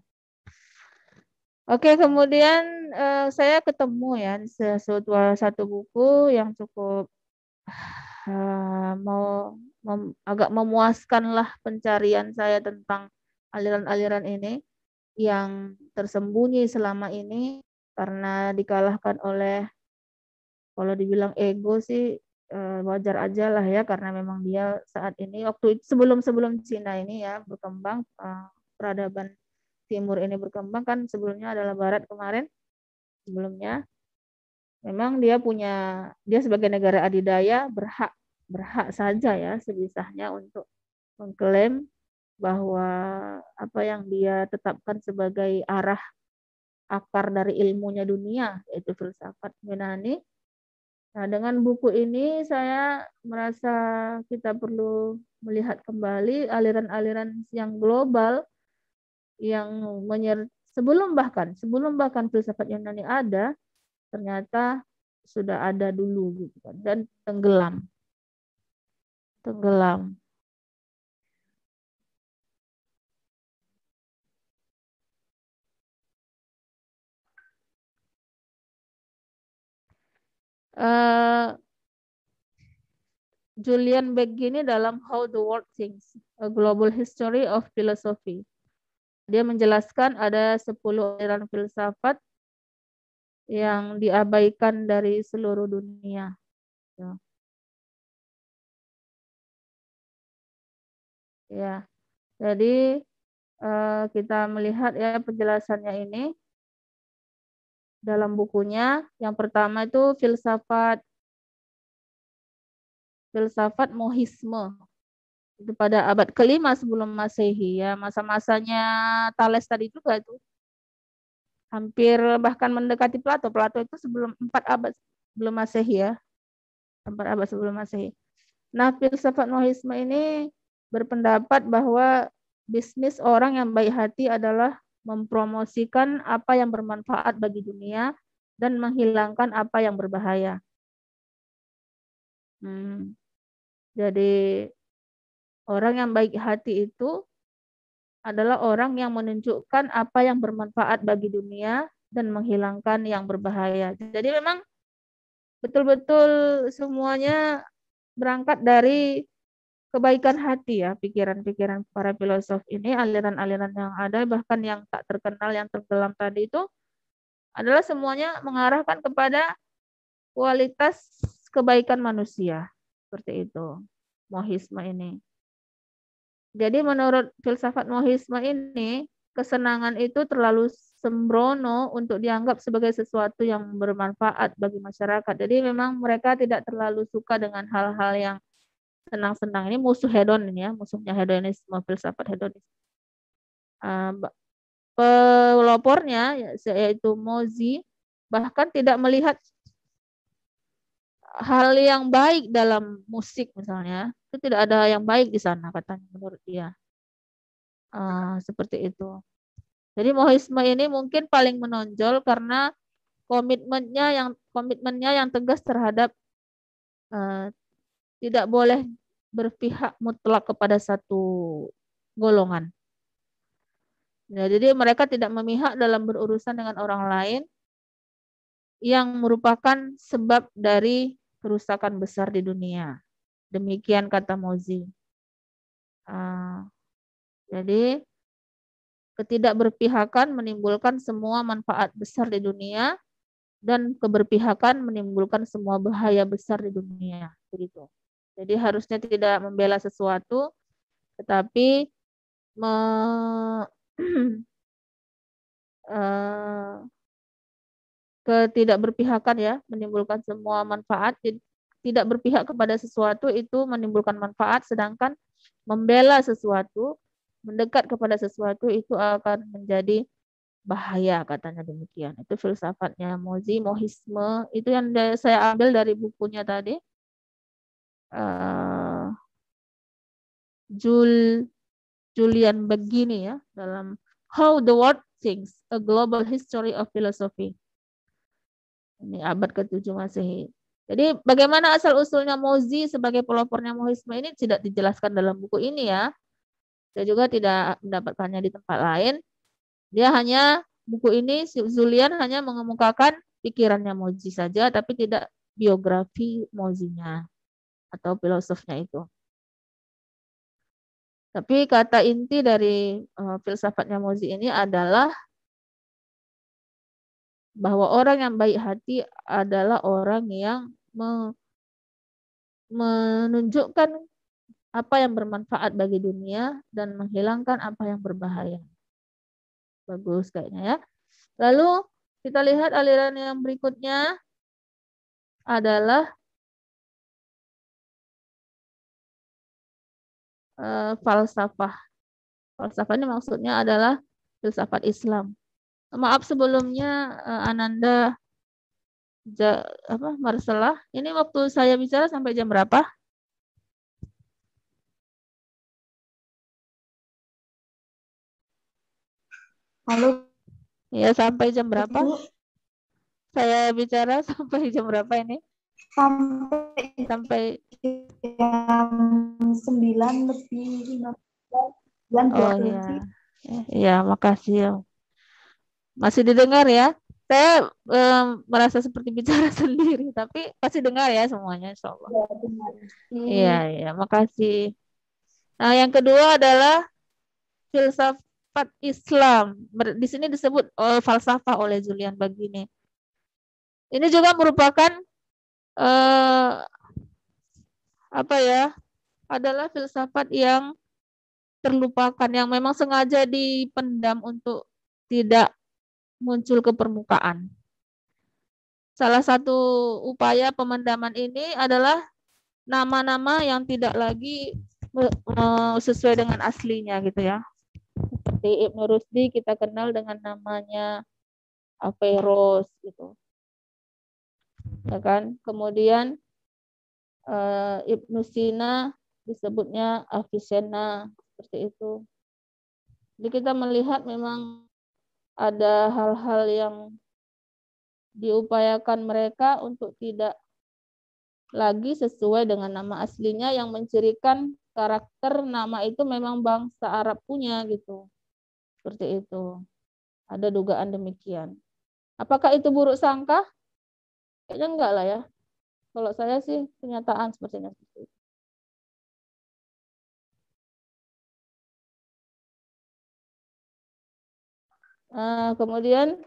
Oke, kemudian saya ketemu ya satu buku yang cukup agak memuaskan lah pencarian saya tentang aliran-aliran ini yang tersembunyi selama ini karena dikalahkan oleh, kalau dibilang ego sih wajar aja lah ya, karena memang dia saat ini waktu sebelum Cina ini ya berkembang, peradaban Timur ini berkembang kan, sebelumnya adalah Barat kemarin. Sebelumnya memang dia sebagai negara adidaya berhak saja ya sebisanya untuk mengklaim bahwa apa yang dia tetapkan sebagai arah akar dari ilmunya dunia, yaitu filsafat Yunani. Nah, dengan buku ini saya merasa kita perlu melihat kembali aliran-aliran yang global yang sebelum bahkan filsafat Yunani ada, ternyata sudah ada dulu gitu kan, dan tenggelam. Julian Baggini dalam How the World Thinks, A Global History of Philosophy. Dia menjelaskan ada 10 aliran filsafat yang diabaikan dari seluruh dunia. Ya, jadi kita melihat ya penjelasannya ini dalam bukunya. Yang pertama itu filsafat mohisme. Itu pada abad ke-5 sebelum Masehi ya, masa-masanya Thales tadi juga itu. Hampir bahkan mendekati Plato. Plato itu sebelum 4 abad sebelum Masehi ya. 4 abad sebelum Masehi. Nah, filsafat mohisme ini berpendapat bahwa bisnis orang yang baik hati adalah mempromosikan apa yang bermanfaat bagi dunia dan menghilangkan apa yang berbahaya. Jadi orang yang baik hati itu adalah orang yang menunjukkan apa yang bermanfaat bagi dunia dan menghilangkan yang berbahaya. Jadi memang betul-betul semuanya berangkat dari kebaikan hati ya, pikiran-pikiran para filosof ini, aliran-aliran yang ada, bahkan yang tak terkenal, yang tenggelam tadi itu adalah semuanya mengarahkan kepada kualitas kebaikan manusia. Seperti itu, mohisme ini. Jadi menurut filsafat mohisme ini, kesenangan itu terlalu sembrono untuk dianggap sebagai sesuatu yang bermanfaat bagi masyarakat. Jadi memang mereka tidak terlalu suka dengan hal-hal yang senang-senang. Ini musuh hedon ini ya, musuhnya hedonisme, filsafat hedonisme. Pelopornya yaitu Mozi bahkan tidak melihat hal yang baik dalam musik misalnya. Itu tidak ada yang baik di sana katanya menurut dia. Seperti itu. Jadi mohisme ini mungkin paling menonjol karena komitmennya yang tegas terhadap tidak boleh berpihak mutlak kepada satu golongan. Ya, jadi mereka tidak memihak dalam berurusan dengan orang lain yang merupakan sebab dari kerusakan besar di dunia. Demikian kata Mozi. Jadi ketidakberpihakan menimbulkan semua manfaat besar di dunia dan keberpihakan menimbulkan semua bahaya besar di dunia. Begitu. Jadi harusnya tidak membela sesuatu, tetapi ketidakberpihakan ya, menimbulkan semua manfaat. Jadi, tidak berpihak kepada sesuatu itu menimbulkan manfaat, sedangkan membela sesuatu, mendekat kepada sesuatu itu akan menjadi bahaya, katanya demikian. Itu filsafatnya mohisme. Itu yang saya ambil dari bukunya tadi. Julian begini ya, dalam How the World Thinks, A Global History of Philosophy. Ini abad ke-7 Masehi. Jadi bagaimana asal-usulnya Mozi sebagai pelopornya mohisme ini tidak dijelaskan dalam buku ini ya. Saya juga tidak mendapatkannya di tempat lain. Dia hanya, buku ini Julian hanya mengemukakan pikirannya Mozi saja, tapi tidak biografi Mozinya atau filosofnya itu. Tapi kata inti dari filsafatnya Mozi ini adalah bahwa orang yang baik hati adalah orang yang menunjukkan apa yang bermanfaat bagi dunia dan menghilangkan apa yang berbahaya. Bagus kayaknya ya. Lalu kita lihat aliran yang berikutnya adalah falsafah. Falsafah ini maksudnya adalah filsafat Islam. Maaf sebelumnya Ananda Marcella. Ini waktu saya bicara sampai jam berapa? Halo. Ya, sampai jam berapa? Saya bicara sampai jam berapa ini? Sampai jam 9:15. Oh iya. Ya, makasih ya. Masih didengar ya? Saya merasa seperti bicara sendiri, tapi pasti dengar ya semuanya, insya Allah. Iya, iya, makasih. Nah, yang kedua adalah filsafat Islam. Di sini disebut falsafah oleh Julian Bagini. Ini juga merupakan adalah filsafat yang terlupakan, yang memang sengaja dipendam untuk tidak muncul ke permukaan. Salah satu upaya pemendaman ini adalah nama-nama yang tidak lagi sesuai dengan aslinya gitu ya. Seperti Ibnu Rusdi kita kenal dengan namanya Averroes gitu. Ya kan? Kemudian Ibnu Sina disebutnya Avicenna, seperti itu. Jadi kita melihat memang ada hal-hal yang diupayakan mereka untuk tidak lagi sesuai dengan nama aslinya, yang mencirikan karakter nama itu memang bangsa Arab punya gitu. Seperti itu. Ada dugaan demikian. Apakah itu buruk sangka? Kayaknya enggak lah ya. Kalau saya sih kenyataan sepertinya seperti itu. Kemudian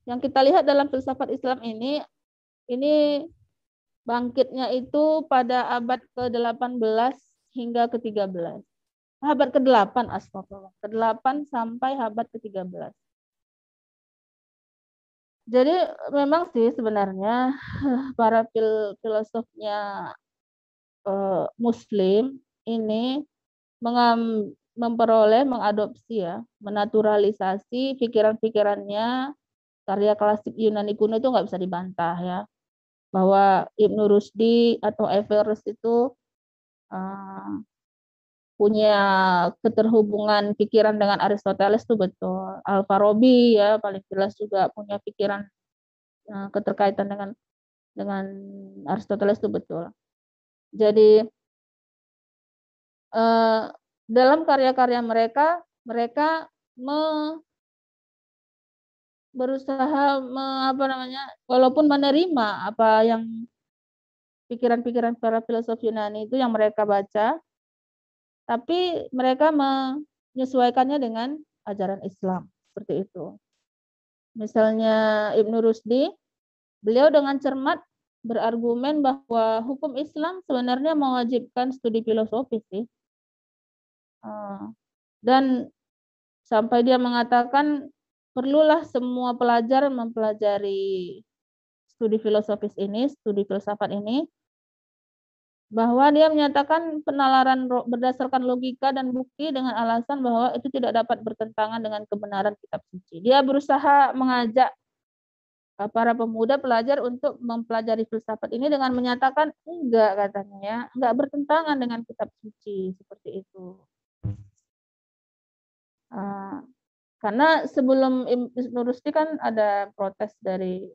yang kita lihat dalam filsafat Islam ini bangkitnya itu pada abad ke-18 hingga ke-13. Abad ke-8, astagfirullah. Ke-8 sampai abad ke-13. Jadi memang sih sebenarnya para filosofnya Muslim ini mengadopsi ya, menaturalisasi pikiran-pikirannya karya klasik Yunani kuno, itu nggak bisa dibantah ya, bahwa Ibnu Rusdi atau Averroes itu punya keterhubungan pikiran dengan Aristoteles itu betul. Al-Farabi ya paling jelas juga punya pikiran keterkaitan dengan Aristoteles itu betul. Jadi dalam karya-karya mereka berusaha walaupun menerima apa yang pikiran-pikiran para filosof Yunani itu yang mereka baca, tapi mereka menyesuaikannya dengan ajaran Islam, seperti itu. Misalnya Ibnu Rusdi, beliau dengan cermat berargumen bahwa hukum Islam sebenarnya mewajibkan studi filosofi sih. Dan sampai dia mengatakan perlulah semua pelajar mempelajari studi filosofis ini, studi filsafat ini, bahwa dia menyatakan penalaran berdasarkan logika dan bukti dengan alasan bahwa itu tidak dapat bertentangan dengan kebenaran kitab suci. Dia berusaha mengajak para pemuda pelajar untuk mempelajari filsafat ini dengan menyatakan enggak, katanya ya, enggak bertentangan dengan kitab suci, seperti itu. Karena sebelum Ibnu Rusdi kan ada protes dari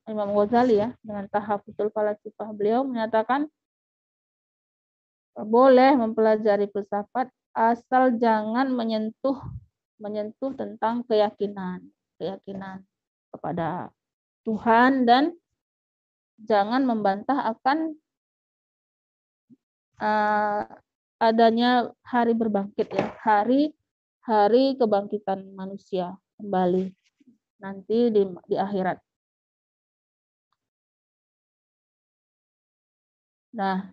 Imam Ghazali ya, dengan Tahaffudzul Falasifah. Beliau menyatakan boleh mempelajari filsafat asal jangan menyentuh tentang keyakinan kepada Tuhan, dan jangan membantah akan adanya hari berbangkit ya, hari kebangkitan manusia kembali nanti di akhirat. Nah,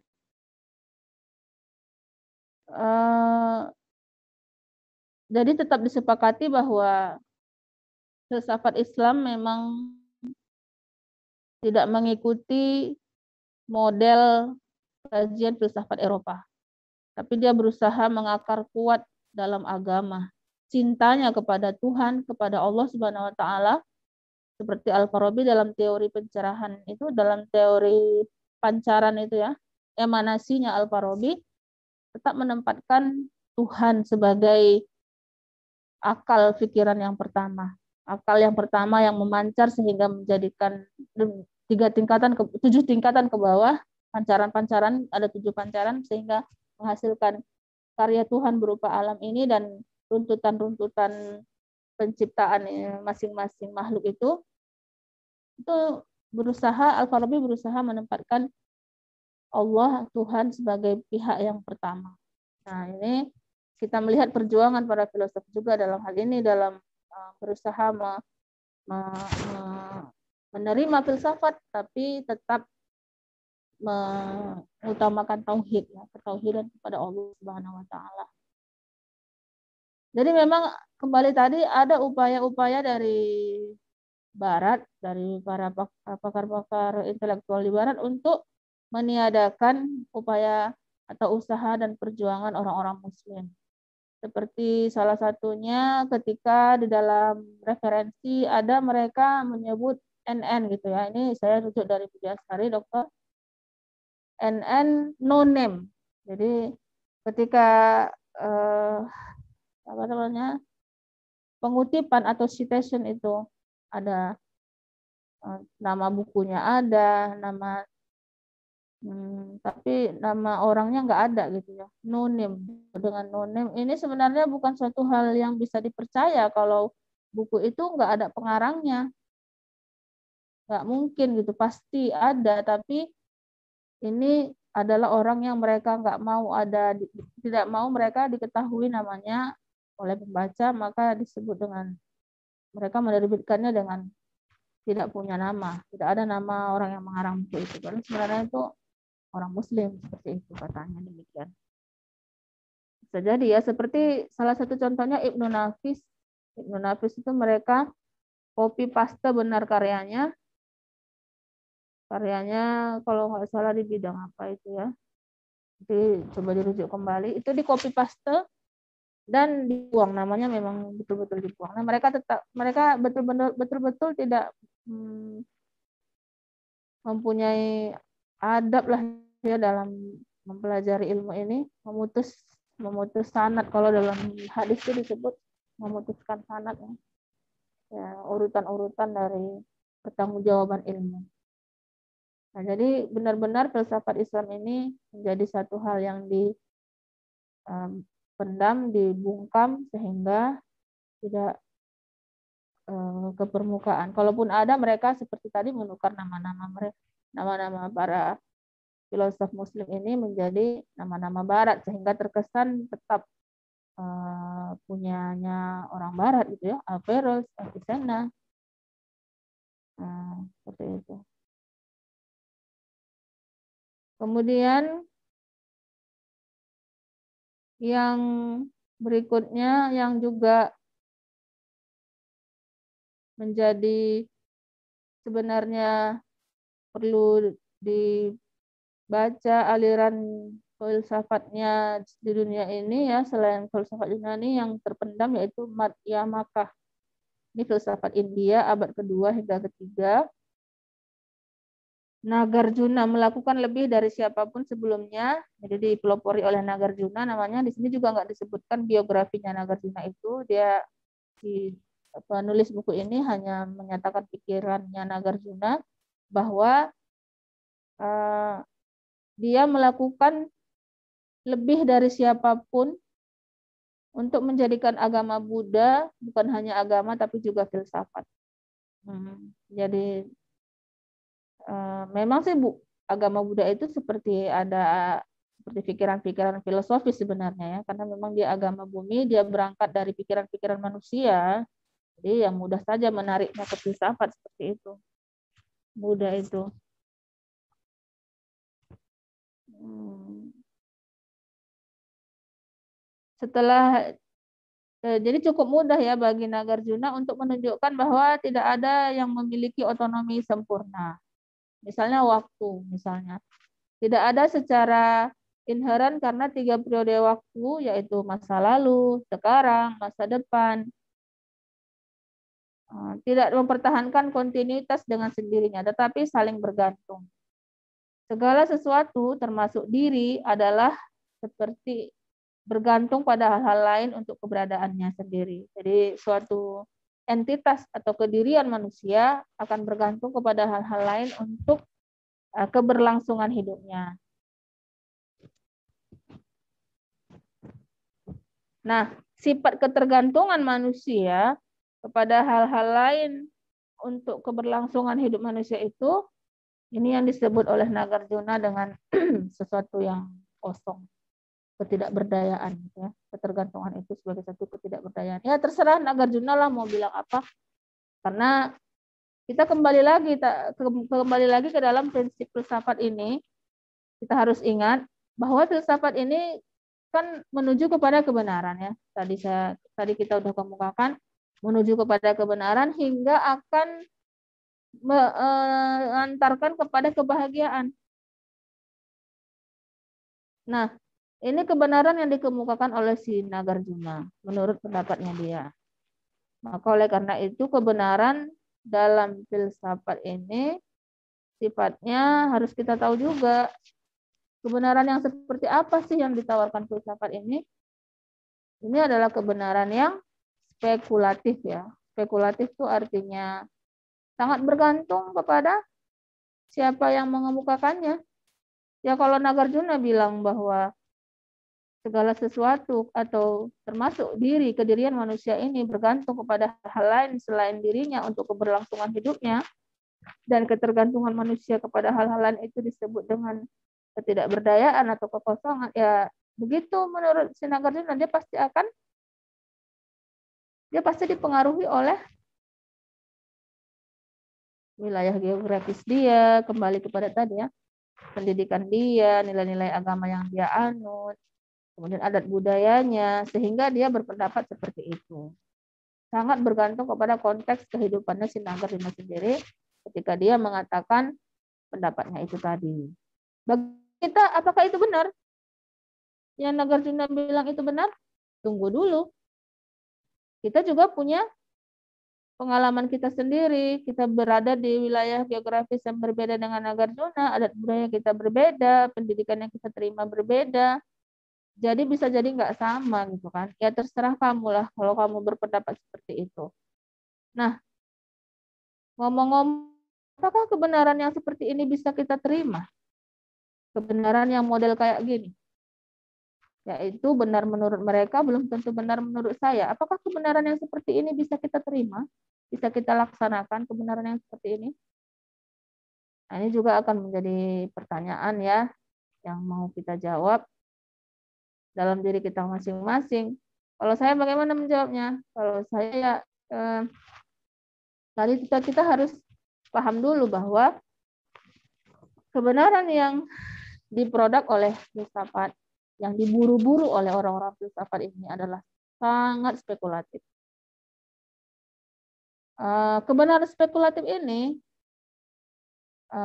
jadi tetap disepakati bahwa filsafat Islam memang tidak mengikuti model kajian filsafat Eropa, tapi dia berusaha mengakar kuat dalam agama, cintanya kepada Tuhan, kepada Allah Subhanahu wa taala, seperti Al-Farabi dalam teori pencerahan itu, dalam teori pancaran itu ya, emanasinya Al-Farabi tetap menempatkan Tuhan sebagai akal pikiran yang pertama. Akal yang pertama yang memancar sehingga menjadikan 7 tingkatan ke bawah, pancaran-pancaran, ada 7 pancaran sehingga menghasilkan karya Tuhan berupa alam ini dan runtutan-runtutan penciptaan masing-masing makhluk itu Al-Farabi berusaha menempatkan Allah, Tuhan, sebagai pihak yang pertama. Nah, ini kita melihat perjuangan para filosof juga dalam hal ini, dalam berusaha menerima filsafat tapi tetap mengutamakan tauhid ya, ketauhidan kepada Allah Subhanahu wa taala. Jadi memang kembali tadi ada upaya-upaya dari Barat, dari para pakar-pakar intelektual di Barat untuk meniadakan upaya atau usaha dan perjuangan orang-orang Muslim. Seperti salah satunya ketika di dalam referensi ada mereka menyebut NN gitu ya. Ini saya rujuk dari Budiasari, Dr. NN no name. Jadi ketika pengutipan atau citation itu ada nama bukunya, ada nama tapi nama orangnya nggak ada gitu ya, no name. Dengan no name ini sebenarnya bukan suatu hal yang bisa dipercaya kalau buku itu nggak ada pengarangnya, nggak mungkin gitu, pasti ada, tapi ini adalah orang yang mereka nggak mau tidak mau mereka diketahui namanya oleh pembaca, maka disebut dengan, mereka menerbitkannya dengan tidak punya nama, tidak ada nama orang yang mengarang buku itu, karena sebenarnya itu orang Muslim, seperti itu katanya, demikian. Bisa jadi ya, seperti salah satu contohnya Ibnu Nafis. Ibnu Nafis itu mereka copy paste benar karyanya kalau nggak salah di bidang apa itu ya. Jadi coba dirujuk kembali, itu di copy paste dan dibuang, namanya memang betul-betul dibuang. Nah, mereka betul-betul tidak mempunyai adab lah ya dalam mempelajari ilmu ini, memutus sanad. Kalau dalam hadis itu disebut memutuskan sanad ya, urutan-urutan dari pertanggungjawaban ilmu. Nah, jadi benar-benar filsafat Islam ini menjadi satu hal yang dipendam, dibungkam sehingga tidak ke permukaan. Kalaupun ada, mereka seperti tadi menukar nama-nama para filosof Muslim ini menjadi nama-nama Barat sehingga terkesan tetap punyanya orang Barat gitu ya, Averroes, Avicenna, seperti itu. Kemudian yang Berikutnya yang juga menjadi sebenarnya perlu dibaca aliran filsafatnya di dunia ini ya, selain filsafat Yunani yang terpendam yaitu Madhyamaka. Ini filsafat India abad kedua hingga ketiga. Nagarjuna melakukan lebih dari siapapun sebelumnya, jadi dipelopori oleh Nagarjuna namanya. Di sini juga nggak disebutkan biografinya Nagarjuna itu. Dia penulis buku ini hanya menyatakan pikirannya Nagarjuna bahwa dia melakukan lebih dari siapapun untuk menjadikan agama Buddha bukan hanya agama tapi juga filsafat. Jadi memang sih agama Buddha itu seperti pikiran-pikiran filosofis sebenarnya ya, karena memang dia agama bumi, dia berangkat dari pikiran-pikiran manusia, jadi yang mudah saja menariknya ke filsafat seperti itu. Buddha itu. Jadi cukup mudah ya bagi Nagarjuna untuk menunjukkan bahwa tidak ada yang memiliki otonomi sempurna. Misalnya waktu, misalnya. Tidak ada secara inheren karena 3 periode waktu, yaitu masa lalu, sekarang, masa depan. Tidak mempertahankan kontinuitas dengan sendirinya, tetapi saling bergantung. Segala sesuatu, termasuk diri, adalah seperti bergantung pada hal-hal lain untuk keberadaannya sendiri. Jadi suatu entitas atau kedirian manusia akan bergantung kepada hal-hal lain untuk keberlangsungan hidupnya. Nah, sifat ketergantungan manusia kepada hal-hal lain untuk keberlangsungan hidup manusia itu, ini yang disebut oleh Nagarjuna dengan sesuatu yang kosong, ketidakberdayaan. Ya. Ketergantungan itu sebagai satu ketidakberdayaan. Ya terserah Nagarjuna lah mau bilang apa. Karena kita kembali lagi ke dalam prinsip filsafat ini, kita harus ingat bahwa filsafat ini kan menuju kepada kebenaran ya. Tadi kita udah kemukakan menuju kepada kebenaran hingga akan mengantarkan kepada kebahagiaan. Nah, ini kebenaran yang dikemukakan oleh si Nagarjuna menurut pendapatnya dia. Maka oleh karena itu kebenaran dalam filsafat ini sifatnya harus kita tahu juga. Kebenaran yang seperti apa sih yang ditawarkan filsafat ini? Ini adalah kebenaran yang spekulatif ya. Spekulatif itu artinya sangat bergantung kepada siapa yang mengemukakannya. Ya kalau Nagarjuna bilang bahwa segala sesuatu atau termasuk kedirian manusia ini bergantung kepada hal lain selain dirinya untuk keberlangsungan hidupnya, dan ketergantungan manusia kepada hal-hal lain itu disebut dengan ketidakberdayaan atau kekosongan, ya begitu menurut si Nagarjuna dia pasti dipengaruhi oleh wilayah geografis dia, kembali kepada tadi ya, pendidikan dia, nilai-nilai agama yang dia anut, kemudian adat budayanya, sehingga dia berpendapat seperti itu. Sangat bergantung kepada konteks kehidupannya si Nagarjuna sendiri ketika dia mengatakan pendapatnya itu tadi. Bagi kita, apakah itu benar? Yang Nagarjuna bilang itu benar? Tunggu dulu. Kita juga punya pengalaman kita sendiri. Kita berada di wilayah geografis yang berbeda dengan Nagarjuna, adat budaya kita berbeda, pendidikan yang kita terima berbeda. Jadi bisa jadi nggak sama gitu kan. Ya terserah kamu lah kalau kamu berpendapat seperti itu. Nah, ngomong-ngomong, apakah kebenaran yang seperti ini bisa kita terima? Kebenaran yang model kayak gini. Yaitu benar menurut mereka, belum tentu benar menurut saya. Apakah kebenaran yang seperti ini bisa kita terima? Bisa kita laksanakan kebenaran yang seperti ini? Nah, ini juga akan menjadi pertanyaan ya, yang mau kita jawab dalam diri kita masing-masing. Kalau saya bagaimana menjawabnya? Kalau saya ya, tadi kita harus paham dulu bahwa kebenaran yang diproduk oleh filsafat yang diburu-buru oleh orang-orang filsafat ini adalah sangat spekulatif. Kebenaran spekulatif ini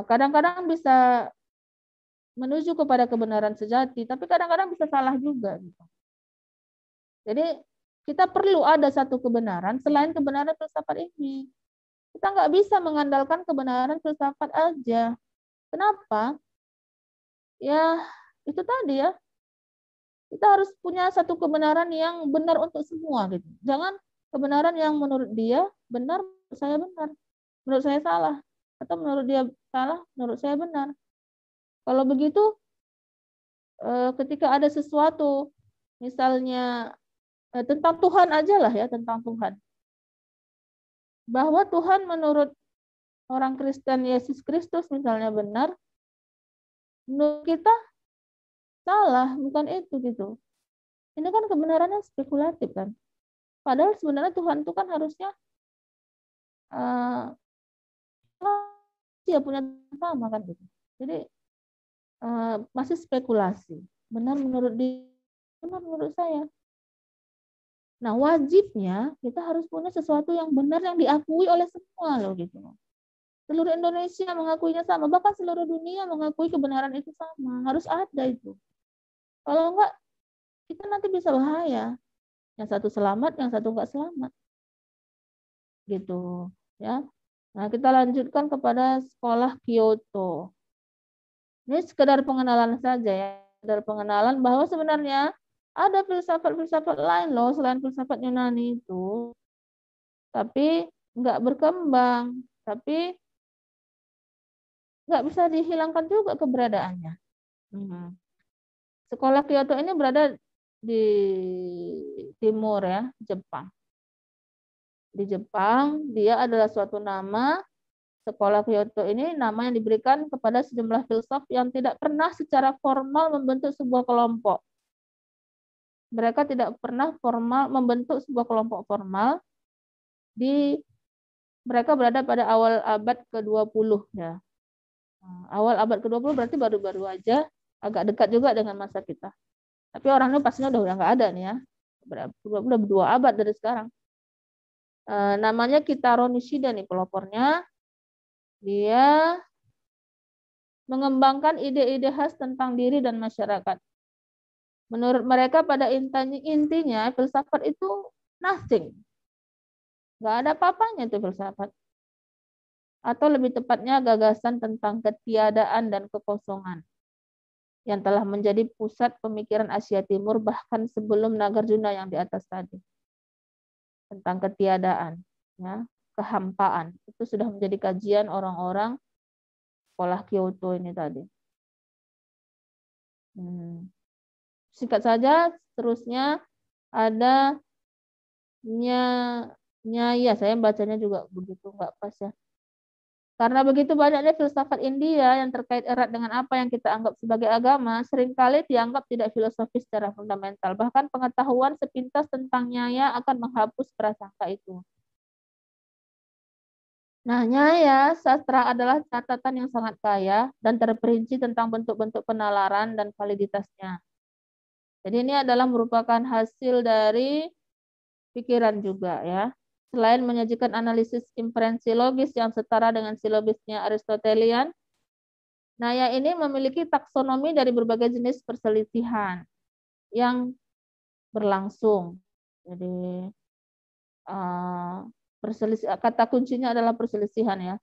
kadang-kadang bisa menuju kepada kebenaran sejati, tapi kadang-kadang bisa salah juga. Gitu. Jadi kita perlu ada satu kebenaran selain kebenaran filsafat ini. Kita nggak bisa mengandalkan kebenaran filsafat aja. Kenapa? Ya itu tadi ya. Kita harus punya satu kebenaran yang benar untuk semua. Gitu. Jangan kebenaran yang menurut dia benar, menurut saya benar. Menurut saya salah. Atau menurut dia salah, menurut saya benar. Kalau begitu, ketika ada sesuatu, misalnya tentang Tuhan aja lah ya, tentang Tuhan. Bahwa Tuhan menurut orang Kristen Yesus Kristus misalnya benar, menurut kita salah, bukan itu gitu. Ini kan kebenarannya spekulatif kan. Padahal sebenarnya Tuhan itu kan harusnya dia punya sama kan gitu. Jadi masih spekulasi. Benar menurut dia, benar menurut saya. Nah, wajibnya kita harus punya sesuatu yang benar yang diakui oleh semua loh gitu. Seluruh Indonesia mengakuinya sama, bahkan seluruh dunia mengakui kebenaran itu sama. Harus ada itu. Kalau enggak, kita nanti bisa bahaya. Yang satu selamat, yang satu enggak selamat. Gitu, ya. Nah, kita lanjutkan kepada sekolah Kyoto. Ini sekedar pengenalan saja ya, sekedar pengenalan bahwa sebenarnya ada filsafat-filsafat lain loh selain filsafat Yunani itu, tapi nggak berkembang, tapi nggak bisa dihilangkan juga keberadaannya. Sekolah Kyoto ini berada di timur ya, Jepang. Di Jepang, dia adalah suatu nama. Sekolah Kyoto ini nama yang diberikan kepada sejumlah filsuf yang tidak pernah secara formal membentuk sebuah kelompok. Mereka tidak pernah formal membentuk sebuah kelompok formal. Mereka berada pada awal abad ke-20 ya. Awal abad ke-20 berarti baru-baru aja, agak dekat juga dengan masa kita. Tapi orangnya pastinya udah nggak ada nih ya. Udah 2 abad dari sekarang. Namanya Kitaro Nishida nih pelopornya. Dia mengembangkan ide-ide khas tentang diri dan masyarakat. Menurut mereka pada intinya filsafat itu nothing. Nggak ada apa-apanya itu filsafat. Atau lebih tepatnya gagasan tentang ketiadaan dan kekosongan yang telah menjadi pusat pemikiran Asia Timur bahkan sebelum Nagarjuna yang di atas tadi. Tentang ketiadaan, ya, kehampaan. Itu sudah menjadi kajian orang-orang sekolah Kyoto ini tadi. Singkat saja, terusnya ada Nyaya, saya bacanya juga begitu nggak pas ya. Karena begitu banyaknya filsafat India yang terkait erat dengan apa yang kita anggap sebagai agama, seringkali dianggap tidak filosofis secara fundamental. Bahkan pengetahuan sepintas tentang Nyaya akan menghapus prasangka itu. Nah, Nyaya sastra adalah catatan yang sangat kaya dan terperinci tentang bentuk-bentuk penalaran dan validitasnya. Jadi ini adalah merupakan hasil dari pikiran juga ya. Selain menyajikan analisis inferensi logis yang setara dengan silobisnya Aristotelian, Nyaya ini memiliki taksonomi dari berbagai jenis perselisihan yang berlangsung. Jadi kata kuncinya adalah perselisihan ya.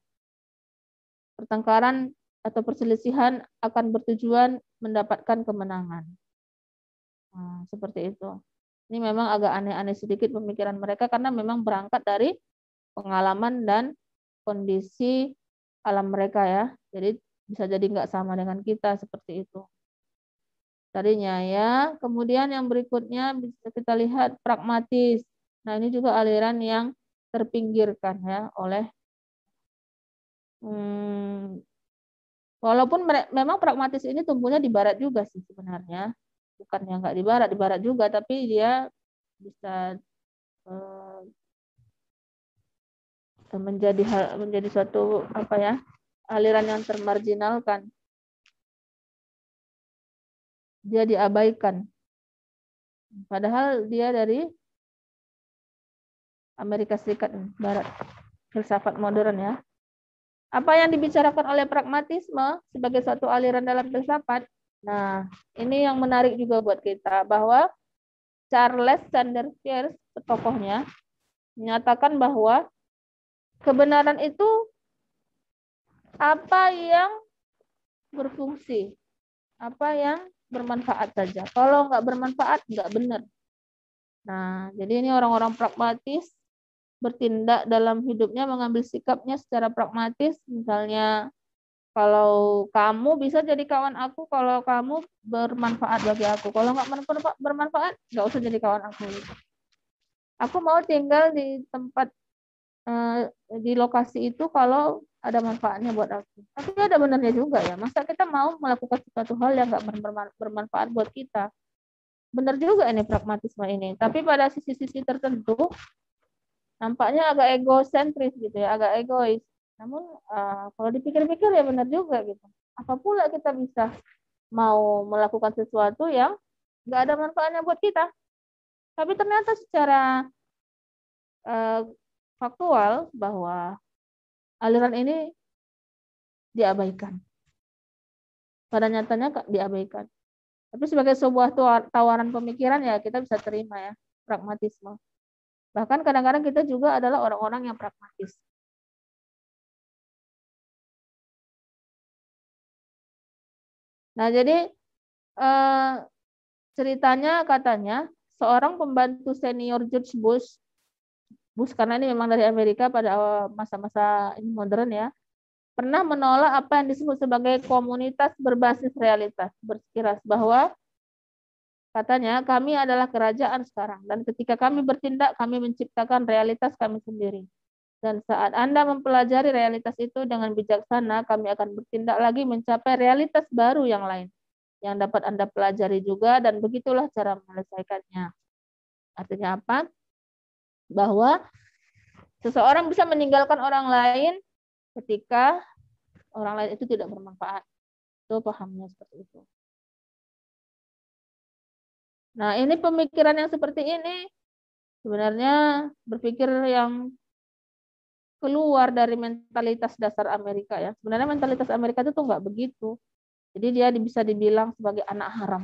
Pertengkaran atau perselisihan akan bertujuan mendapatkan kemenangan. Seperti itu. Ini memang agak aneh-aneh sedikit pemikiran mereka karena memang berangkat dari pengalaman dan kondisi alam mereka ya. Jadi bisa jadi nggak sama dengan kita seperti itu. Tadinya ya. Kemudian yang berikutnya bisa kita lihat pragmatis. Nah ini juga aliran yang terpinggirkan ya oleh walaupun memang pragmatis ini tumbuhnya di barat juga sih sebenarnya. Bukannya nggak di barat juga, tapi dia bisa menjadi suatu apa ya aliran yang termarginalkan. dia diabaikan. Padahal dia dari Amerika Serikat Barat, filsafat modern ya. Apa yang dibicarakan oleh pragmatisme sebagai suatu aliran dalam filsafat? Nah, ini yang menarik juga buat kita, bahwa Charles Sanders Peirce, tokohnya, menyatakan bahwa kebenaran itu apa yang berfungsi, apa yang bermanfaat saja. Kalau nggak bermanfaat, nggak benar. Nah, jadi ini orang-orang pragmatis bertindak dalam hidupnya, mengambil sikapnya secara pragmatis. Misalnya, kalau kamu bisa jadi kawan aku, kalau kamu bermanfaat bagi aku. Kalau nggak bermanfaat, nggak usah jadi kawan aku. Aku mau tinggal di tempat, di lokasi itu kalau ada manfaatnya buat aku. Tapi ada benarnya juga ya. Masa kita mau melakukan sesuatu hal yang nggak bermanfaat buat kita? Benar juga ini pragmatisme ini. Tapi pada sisi-sisi tertentu nampaknya agak egosentris gitu ya, agak egois. Namun kalau dipikir-pikir ya benar juga gitu. Apa pula kita bisa mau melakukan sesuatu yang nggak ada manfaatnya buat kita? Tapi ternyata secara faktual bahwa aliran ini diabaikan. Pada nyatanya diabaikan. Tapi sebagai sebuah tawaran pemikiran ya kita bisa terima ya, pragmatisme. Bahkan kadang-kadang kita juga adalah orang-orang yang pragmatis. Nah, jadi ceritanya katanya seorang pembantu senior George Bush karena ini memang dari Amerika pada masa-masa ini modern ya, pernah menolak apa yang disebut sebagai komunitas berbasis realitas, bersikeras bahwa katanya kami adalah kerajaan sekarang dan ketika kami bertindak kami menciptakan realitas kami sendiri. Dan saat Anda mempelajari realitas itu dengan bijaksana, kami akan bertindak lagi mencapai realitas baru yang lain yang dapat Anda pelajari juga, dan begitulah cara menyelesaikannya. Artinya apa? Bahwa seseorang bisa meninggalkan orang lain ketika orang lain itu tidak bermanfaat. Itu pahamnya seperti itu. Nah, ini pemikiran yang seperti ini sebenarnya berpikir yang keluar dari mentalitas dasar Amerika ya. Sebenarnya mentalitas Amerika itu tuh nggak begitu. Jadi dia bisa dibilang sebagai anak haram.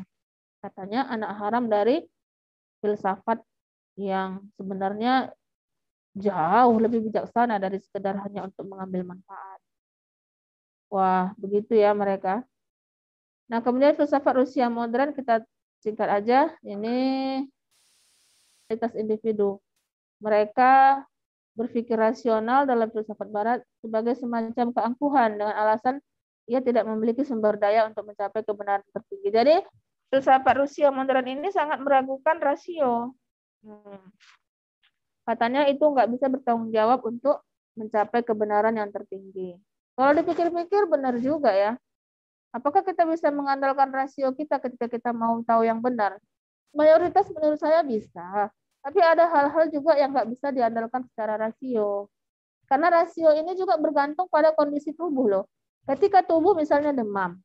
Katanya anak haram dari filsafat yang sebenarnya jauh lebih bijaksana dari sekedar hanya untuk mengambil manfaat. Wah, begitu ya mereka. Nah, kemudian filsafat Rusia modern kita singkat aja. Ini kualitas individu. Mereka berpikir rasional dalam filsafat barat sebagai semacam keangkuhan dengan alasan ia tidak memiliki sumber daya untuk mencapai kebenaran tertinggi. Jadi filsafat Rusia modern ini sangat meragukan rasio. Katanya itu nggak bisa bertanggung jawab untuk mencapai kebenaran yang tertinggi. Kalau dipikir-pikir benar juga ya. Apakah kita bisa mengandalkan rasio kita ketika kita mau tahu yang benar? Mayoritas menurut saya bisa. Tapi ada hal-hal juga yang nggak bisa diandalkan secara rasio. Karena rasio ini juga bergantung pada kondisi tubuh loh. Ketika tubuh misalnya demam,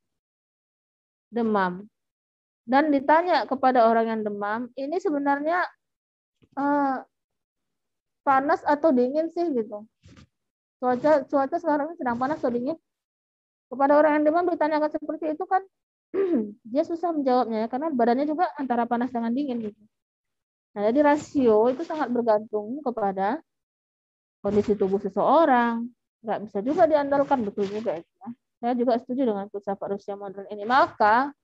dan ditanya kepada orang yang demam, ini sebenarnya panas atau dingin sih gitu. Cuaca sekarang sedang panas atau dingin. Kepada orang yang demam ditanyakan seperti itu kan dia susah menjawabnya ya, karena badannya juga antara panas dengan dingin gitu. Nah, jadi rasio itu sangat bergantung kepada kondisi tubuh seseorang. Nggak bisa juga diandalkan, betul juga itu. Saya juga setuju dengan filsafat Rusia modern ini.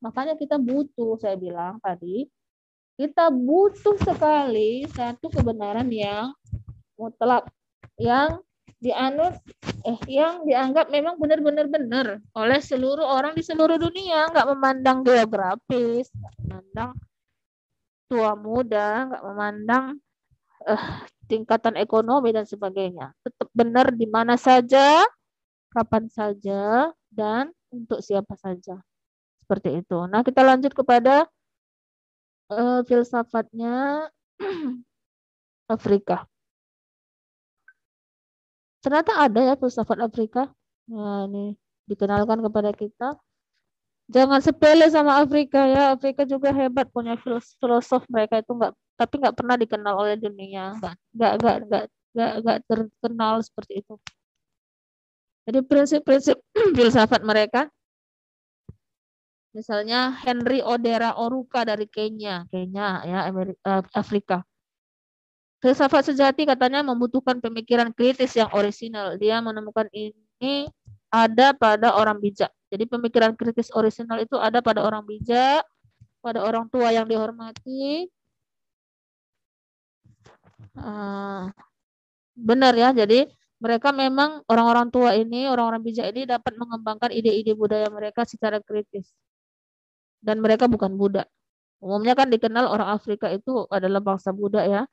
Makanya kita butuh, saya bilang tadi, kita butuh sekali satu kebenaran yang mutlak, yang dianggap memang benar-benar benar oleh seluruh orang di seluruh dunia, nggak memandang geografis, nggak memandang tua muda, nggak memandang tingkatan ekonomi dan sebagainya. Tetap benar di mana saja, kapan saja, dan untuk siapa saja. Seperti itu. Nah, kita lanjut kepada filsafatnya Afrika. Ternyata ada ya filsafat Afrika. Nah, ini dikenalkan kepada kita. Jangan sepele sama Afrika ya. Afrika juga hebat punya filosof mereka itu tapi nggak pernah dikenal oleh dunia. Nggak terkenal seperti itu. Jadi prinsip-prinsip filsafat mereka, misalnya Henry Odera Oruka dari Kenya ya Afrika. Filsafat sejati katanya membutuhkan pemikiran kritis yang orisinal. Dia menemukan ini ada pada orang bijak. Jadi pemikiran kritis orisinal itu ada pada orang bijak, pada orang tua yang dihormati. Benar ya, jadi mereka memang orang-orang tua ini, orang-orang bijak ini dapat mengembangkan ide-ide budaya mereka secara kritis. Dan mereka bukan Buddha. Umumnya kan dikenal orang Afrika itu adalah bangsa Buddha ya.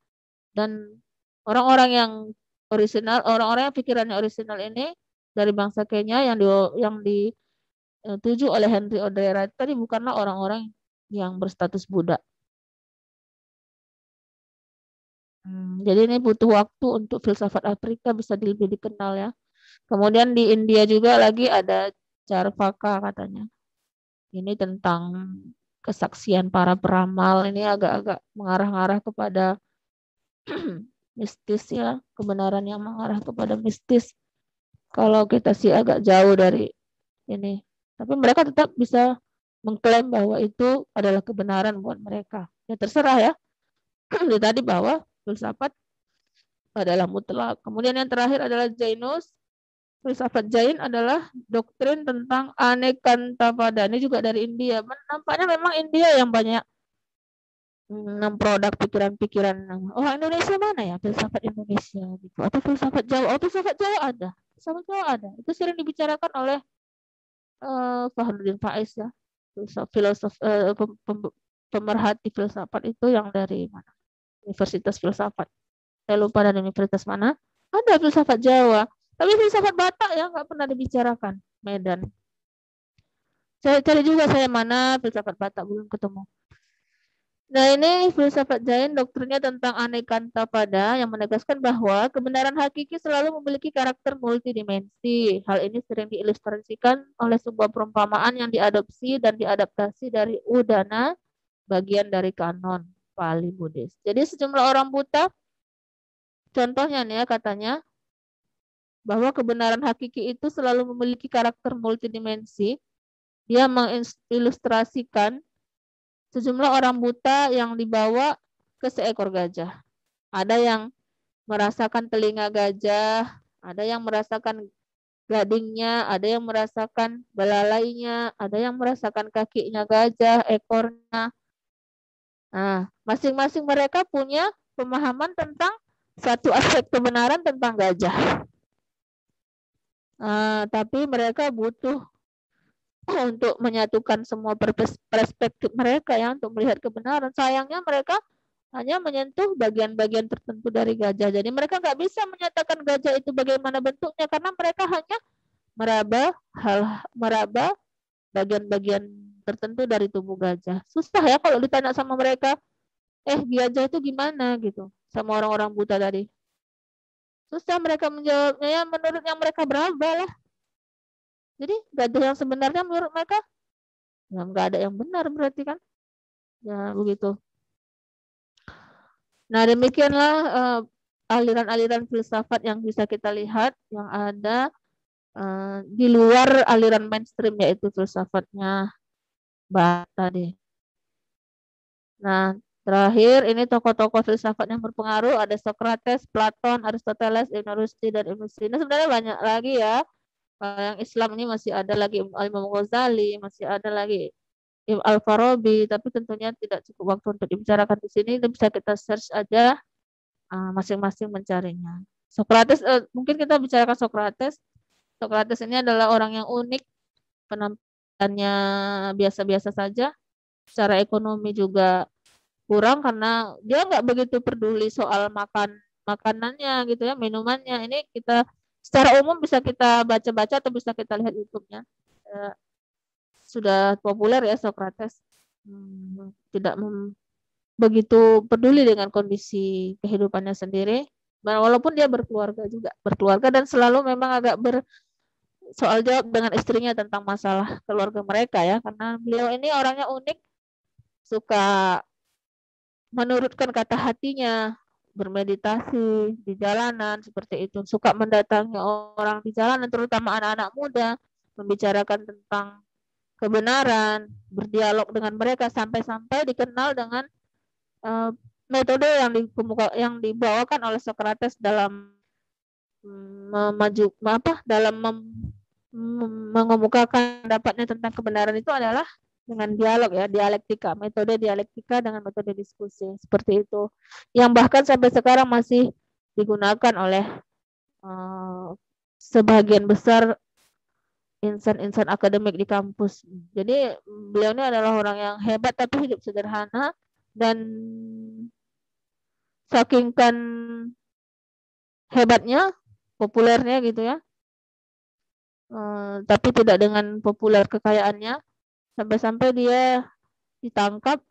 Dan orang-orang yang orisinal, orang-orang yang pikirannya orisinal ini dari bangsa Kenya yang dituju oleh Henry Odera tadi bukanlah orang-orang yang berstatus Buddha. Jadi ini butuh waktu untuk filsafat Afrika bisa lebih dikenal ya. Kemudian di India juga lagi ada Charvaka katanya. Ini tentang kesaksian para peramal. Ini agak-agak mengarah-arah kepada mistis ya, kebenaran yang mengarah kepada mistis. Kalau kita sih agak jauh dari ini. Tapi mereka tetap bisa mengklaim bahwa itu adalah kebenaran buat mereka. Ya terserah ya. Tadi bahwa filsafat adalah mutlak. Kemudian yang terakhir adalah Jainus. Filsafat Jain adalah doktrin tentang anekantapada. Ini juga dari India. Nampaknya memang India yang banyak memproduk pikiran-pikiran. Oh, Indonesia mana ya? Filsafat Indonesia gitu. Atau filsafat Jawa. Oh, filsafat Jawa ada. Filsafat Jawa ada. Itu sering dibicarakan oleh Fahruddin Faiz ya. Filosof pemerhati filsafat itu yang dari mana? Universitas Filsafat. Saya lupa dari universitas mana. Ada filsafat Jawa. Tapi filsafat Batak ya nggak pernah dibicarakan. Medan. Saya cari juga saya mana filsafat Batak belum ketemu. Nah ini filsafat Jain doktrinnya tentang anekantapada yang menegaskan bahwa kebenaran hakiki selalu memiliki karakter multidimensi. Hal ini sering diilustrasikan oleh sebuah perumpamaan yang diadopsi dan diadaptasi dari Udana, bagian dari kanon Pali Buddhis. Jadi sejumlah orang buta, contohnya nih ya katanya, bahwa kebenaran hakiki itu selalu memiliki karakter multidimensi. Dia mengilustrasikan sejumlah orang buta yang dibawa ke seekor gajah. Ada yang merasakan telinga gajah, ada yang merasakan gadingnya, ada yang merasakan belalainya, ada yang merasakan kakinya gajah, ekornya. Nah, masing-masing mereka punya pemahaman tentang satu aspek kebenaran tentang gajah. Tapi mereka butuh untuk menyatukan semua perspektif mereka ya untuk melihat kebenaran. Sayangnya mereka hanya menyentuh bagian-bagian tertentu dari gajah. Jadi mereka nggak bisa menyatakan gajah itu bagaimana bentuknya karena mereka hanya meraba bagian-bagian tertentu dari tubuh gajah. Susah ya kalau ditanya sama mereka, gajah itu gimana gitu sama orang-orang buta tadi. Susah mereka menjawabnya ya menurut yang mereka beraba lah. Jadi gajah yang sebenarnya menurut mereka ya nggak ada yang benar berarti kan. Ya begitu. Nah demikianlah aliran-aliran filsafat yang bisa kita lihat yang ada di luar aliran mainstream yaitu filsafatnya Barat tadi. Nah terakhir ini tokoh-tokoh filsafat yang berpengaruh ada Socrates, Platon, Aristoteles, Ibn Rushd dan Ibn Sina. Sebenarnya banyak lagi ya. Yang Islam ini masih ada lagi Imam Ghazali, masih ada lagi Ibn Al-Farabi, tapi tentunya tidak cukup waktu untuk dibicarakan di sini. Bisa kita search aja masing-masing mencarinya. Socrates, mungkin kita bicarakan Socrates. Socrates ini adalah orang yang unik, penampilannya biasa-biasa saja. Secara ekonomi juga kurang karena dia nggak begitu peduli soal makanannya gitu ya, minumannya. Ini kita secara umum bisa kita baca-baca atau bisa kita lihat YouTube-nya. Sudah populer ya Socrates. Tidak begitu peduli dengan kondisi kehidupannya sendiri. Walaupun dia berkeluarga dan selalu memang agak soal jawab dengan istrinya tentang masalah keluarga mereka ya, karena beliau ini orangnya unik, suka menurutkan kata hatinya, bermeditasi di jalanan seperti itu, suka mendatangi orang di jalanan, terutama anak-anak muda, membicarakan tentang kebenaran, berdialog dengan mereka sampai-sampai dikenal dengan metode yang dibawakan oleh Socrates dalam mengemukakan pendapatnya tentang kebenaran itu adalah dengan dialog ya, dialektika, metode dialektika dengan metode diskusi seperti itu, yang bahkan sampai sekarang masih digunakan oleh sebagian besar insan-insan akademik di kampus. Jadi beliau ini adalah orang yang hebat tapi hidup sederhana, dan saking kan hebatnya, populernya gitu ya, tapi tidak dengan populer kekayaannya, sampai-sampai dia ditangkap,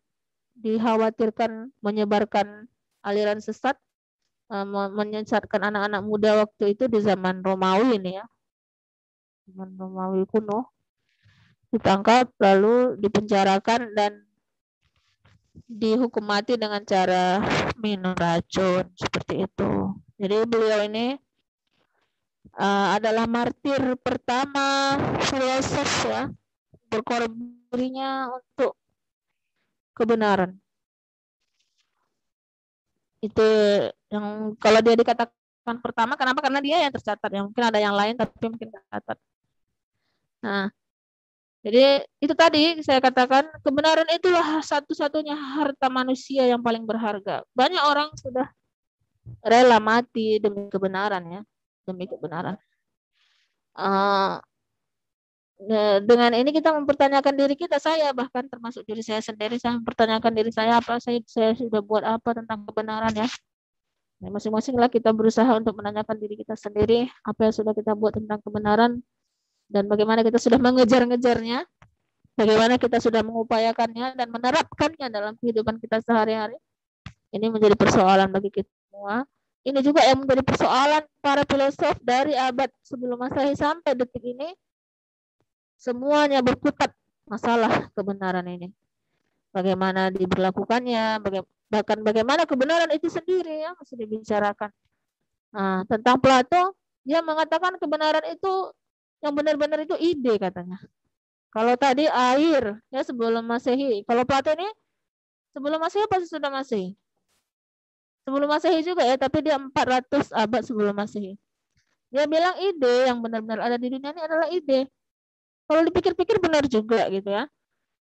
dikhawatirkan menyebarkan aliran sesat, menyesatkan anak-anak muda waktu itu di zaman Romawi ini ya, zaman Romawi kuno. Ditangkap lalu dipenjarakan dan dihukum mati dengan cara minum racun seperti itu. Jadi beliau ini adalah martir pertama filosof ya, berkorban dirinya untuk kebenaran. Itu yang kalau dia dikatakan pertama, kenapa? Karena dia yang tercatat. Ya mungkin ada yang lain tapi mungkin tercatat. Nah, jadi itu tadi saya katakan, kebenaran itulah satu-satunya harta manusia yang paling berharga. Banyak orang sudah rela mati demi kebenaran ya, demi kebenaran. Dengan ini kita mempertanyakan diri kita, saya bahkan termasuk diri saya sendiri, saya mempertanyakan diri saya, apa saya sudah buat apa tentang kebenaran ya. Nah, masing-masing lah kita berusaha untuk menanyakan diri kita sendiri, apa yang sudah kita buat tentang kebenaran, dan bagaimana kita sudah mengejar-ngejarnya, bagaimana kita sudah mengupayakannya dan menerapkannya dalam kehidupan kita sehari-hari. Ini menjadi persoalan bagi kita semua. Ini juga yang menjadi persoalan para filosof dari abad sebelum Masehi sampai detik ini. Semuanya berkutat masalah kebenaran ini. Bagaimana diberlakukannya, bahkan bagaimana kebenaran itu sendiri ya masih dibicarakan. Nah, tentang Plato, dia mengatakan kebenaran itu yang benar-benar itu ide katanya. Kalau tadi air ya sebelum Masehi, kalau Plato ini sebelum Masehi pasti sudah Masehi. Sebelum Masehi juga ya, tapi dia 400 abad sebelum Masehi. Dia bilang ide yang benar-benar ada di dunia ini adalah ide. Kalau dipikir-pikir benar juga gitu ya.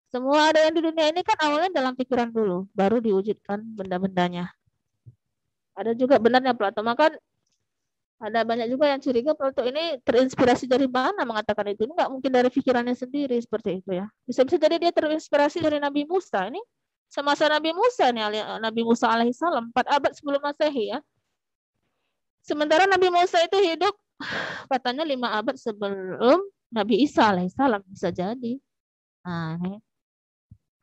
Semua ada yang di dunia ini kan awalnya dalam pikiran dulu, baru diwujudkan benda-bendanya. Ada juga benarnya Plato. Maka ada banyak juga yang curiga Plato ini terinspirasi dari mana mengatakan itu. Ini nggak mungkin dari pikirannya sendiri seperti itu ya. Bisa-bisa jadi dia terinspirasi dari Nabi Musa. Ini semasa Nabi Musa nih, Nabi Musa alaihissalam 4 abad sebelum Masehi ya. Sementara Nabi Musa itu hidup katanya 5 abad sebelum Nabi Isa alaihissalam, bisa jadi. Nah, ini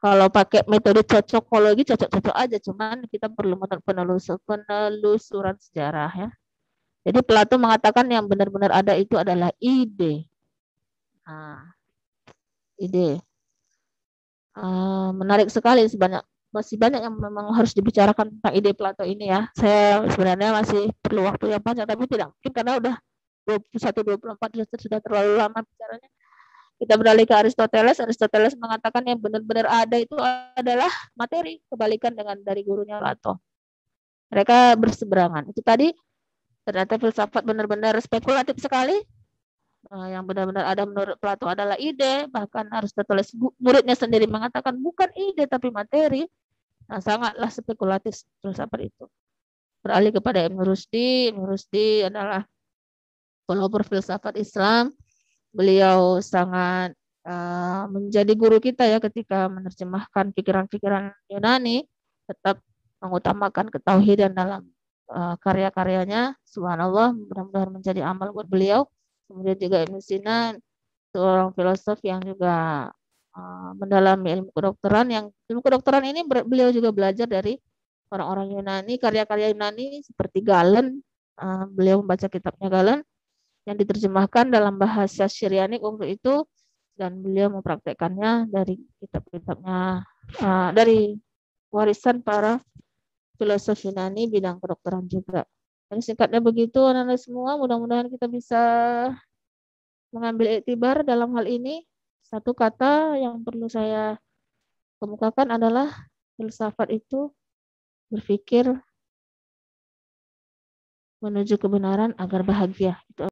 kalau pakai metode cocokologi cocok-cocok aja, cuman kita perlu penelusuran sejarah ya. Jadi Plato mengatakan yang benar-benar ada itu adalah ide. Nah, ide. Menarik sekali, masih banyak yang memang harus dibicarakan tentang ide Plato ini ya. Saya sebenarnya masih perlu waktu yang panjang, tapi tidak mungkin karena udah 21-24 sudah terlalu lama bicaranya. Kita beralih ke Aristoteles. Aristoteles mengatakan yang benar-benar ada itu adalah materi, kebalikan dengan dari gurunya Plato. Mereka berseberangan. Itu tadi ternyata filsafat benar-benar spekulatif sekali. Yang benar-benar ada menurut Plato adalah ide. Bahkan Aristoteles muridnya sendiri mengatakan bukan ide tapi materi. Nah, sangatlah spekulatif filsafat itu. Beralih kepada Ibn Rushdi. Ibn Rushdi adalah pelopor filsafat Islam. Beliau sangat menjadi guru kita ya ketika menerjemahkan pikiran-pikiran Yunani, tetap mengutamakan ketauhidan dalam karya-karyanya. Subhanallah, mudah-mudahan menjadi amal buat beliau. Kemudian juga Ibn Sina, seorang filosof yang juga mendalami ilmu kedokteran. Yang ilmu kedokteran ini beliau juga belajar dari orang-orang Yunani, karya-karya Yunani seperti Galen. Beliau membaca kitabnya Galen. yang diterjemahkan dalam bahasa Syrianik waktu itu, dan beliau mempraktekkannya dari kitab-kitabnya, dari warisan para filosof Yunani bidang kedokteran juga. Dan singkatnya begitu anak-anak semua, mudah-mudahan kita bisa mengambil iktibar dalam hal ini. Satu kata yang perlu saya kemukakan adalah filsafat itu berpikir menuju kebenaran agar bahagia. Itu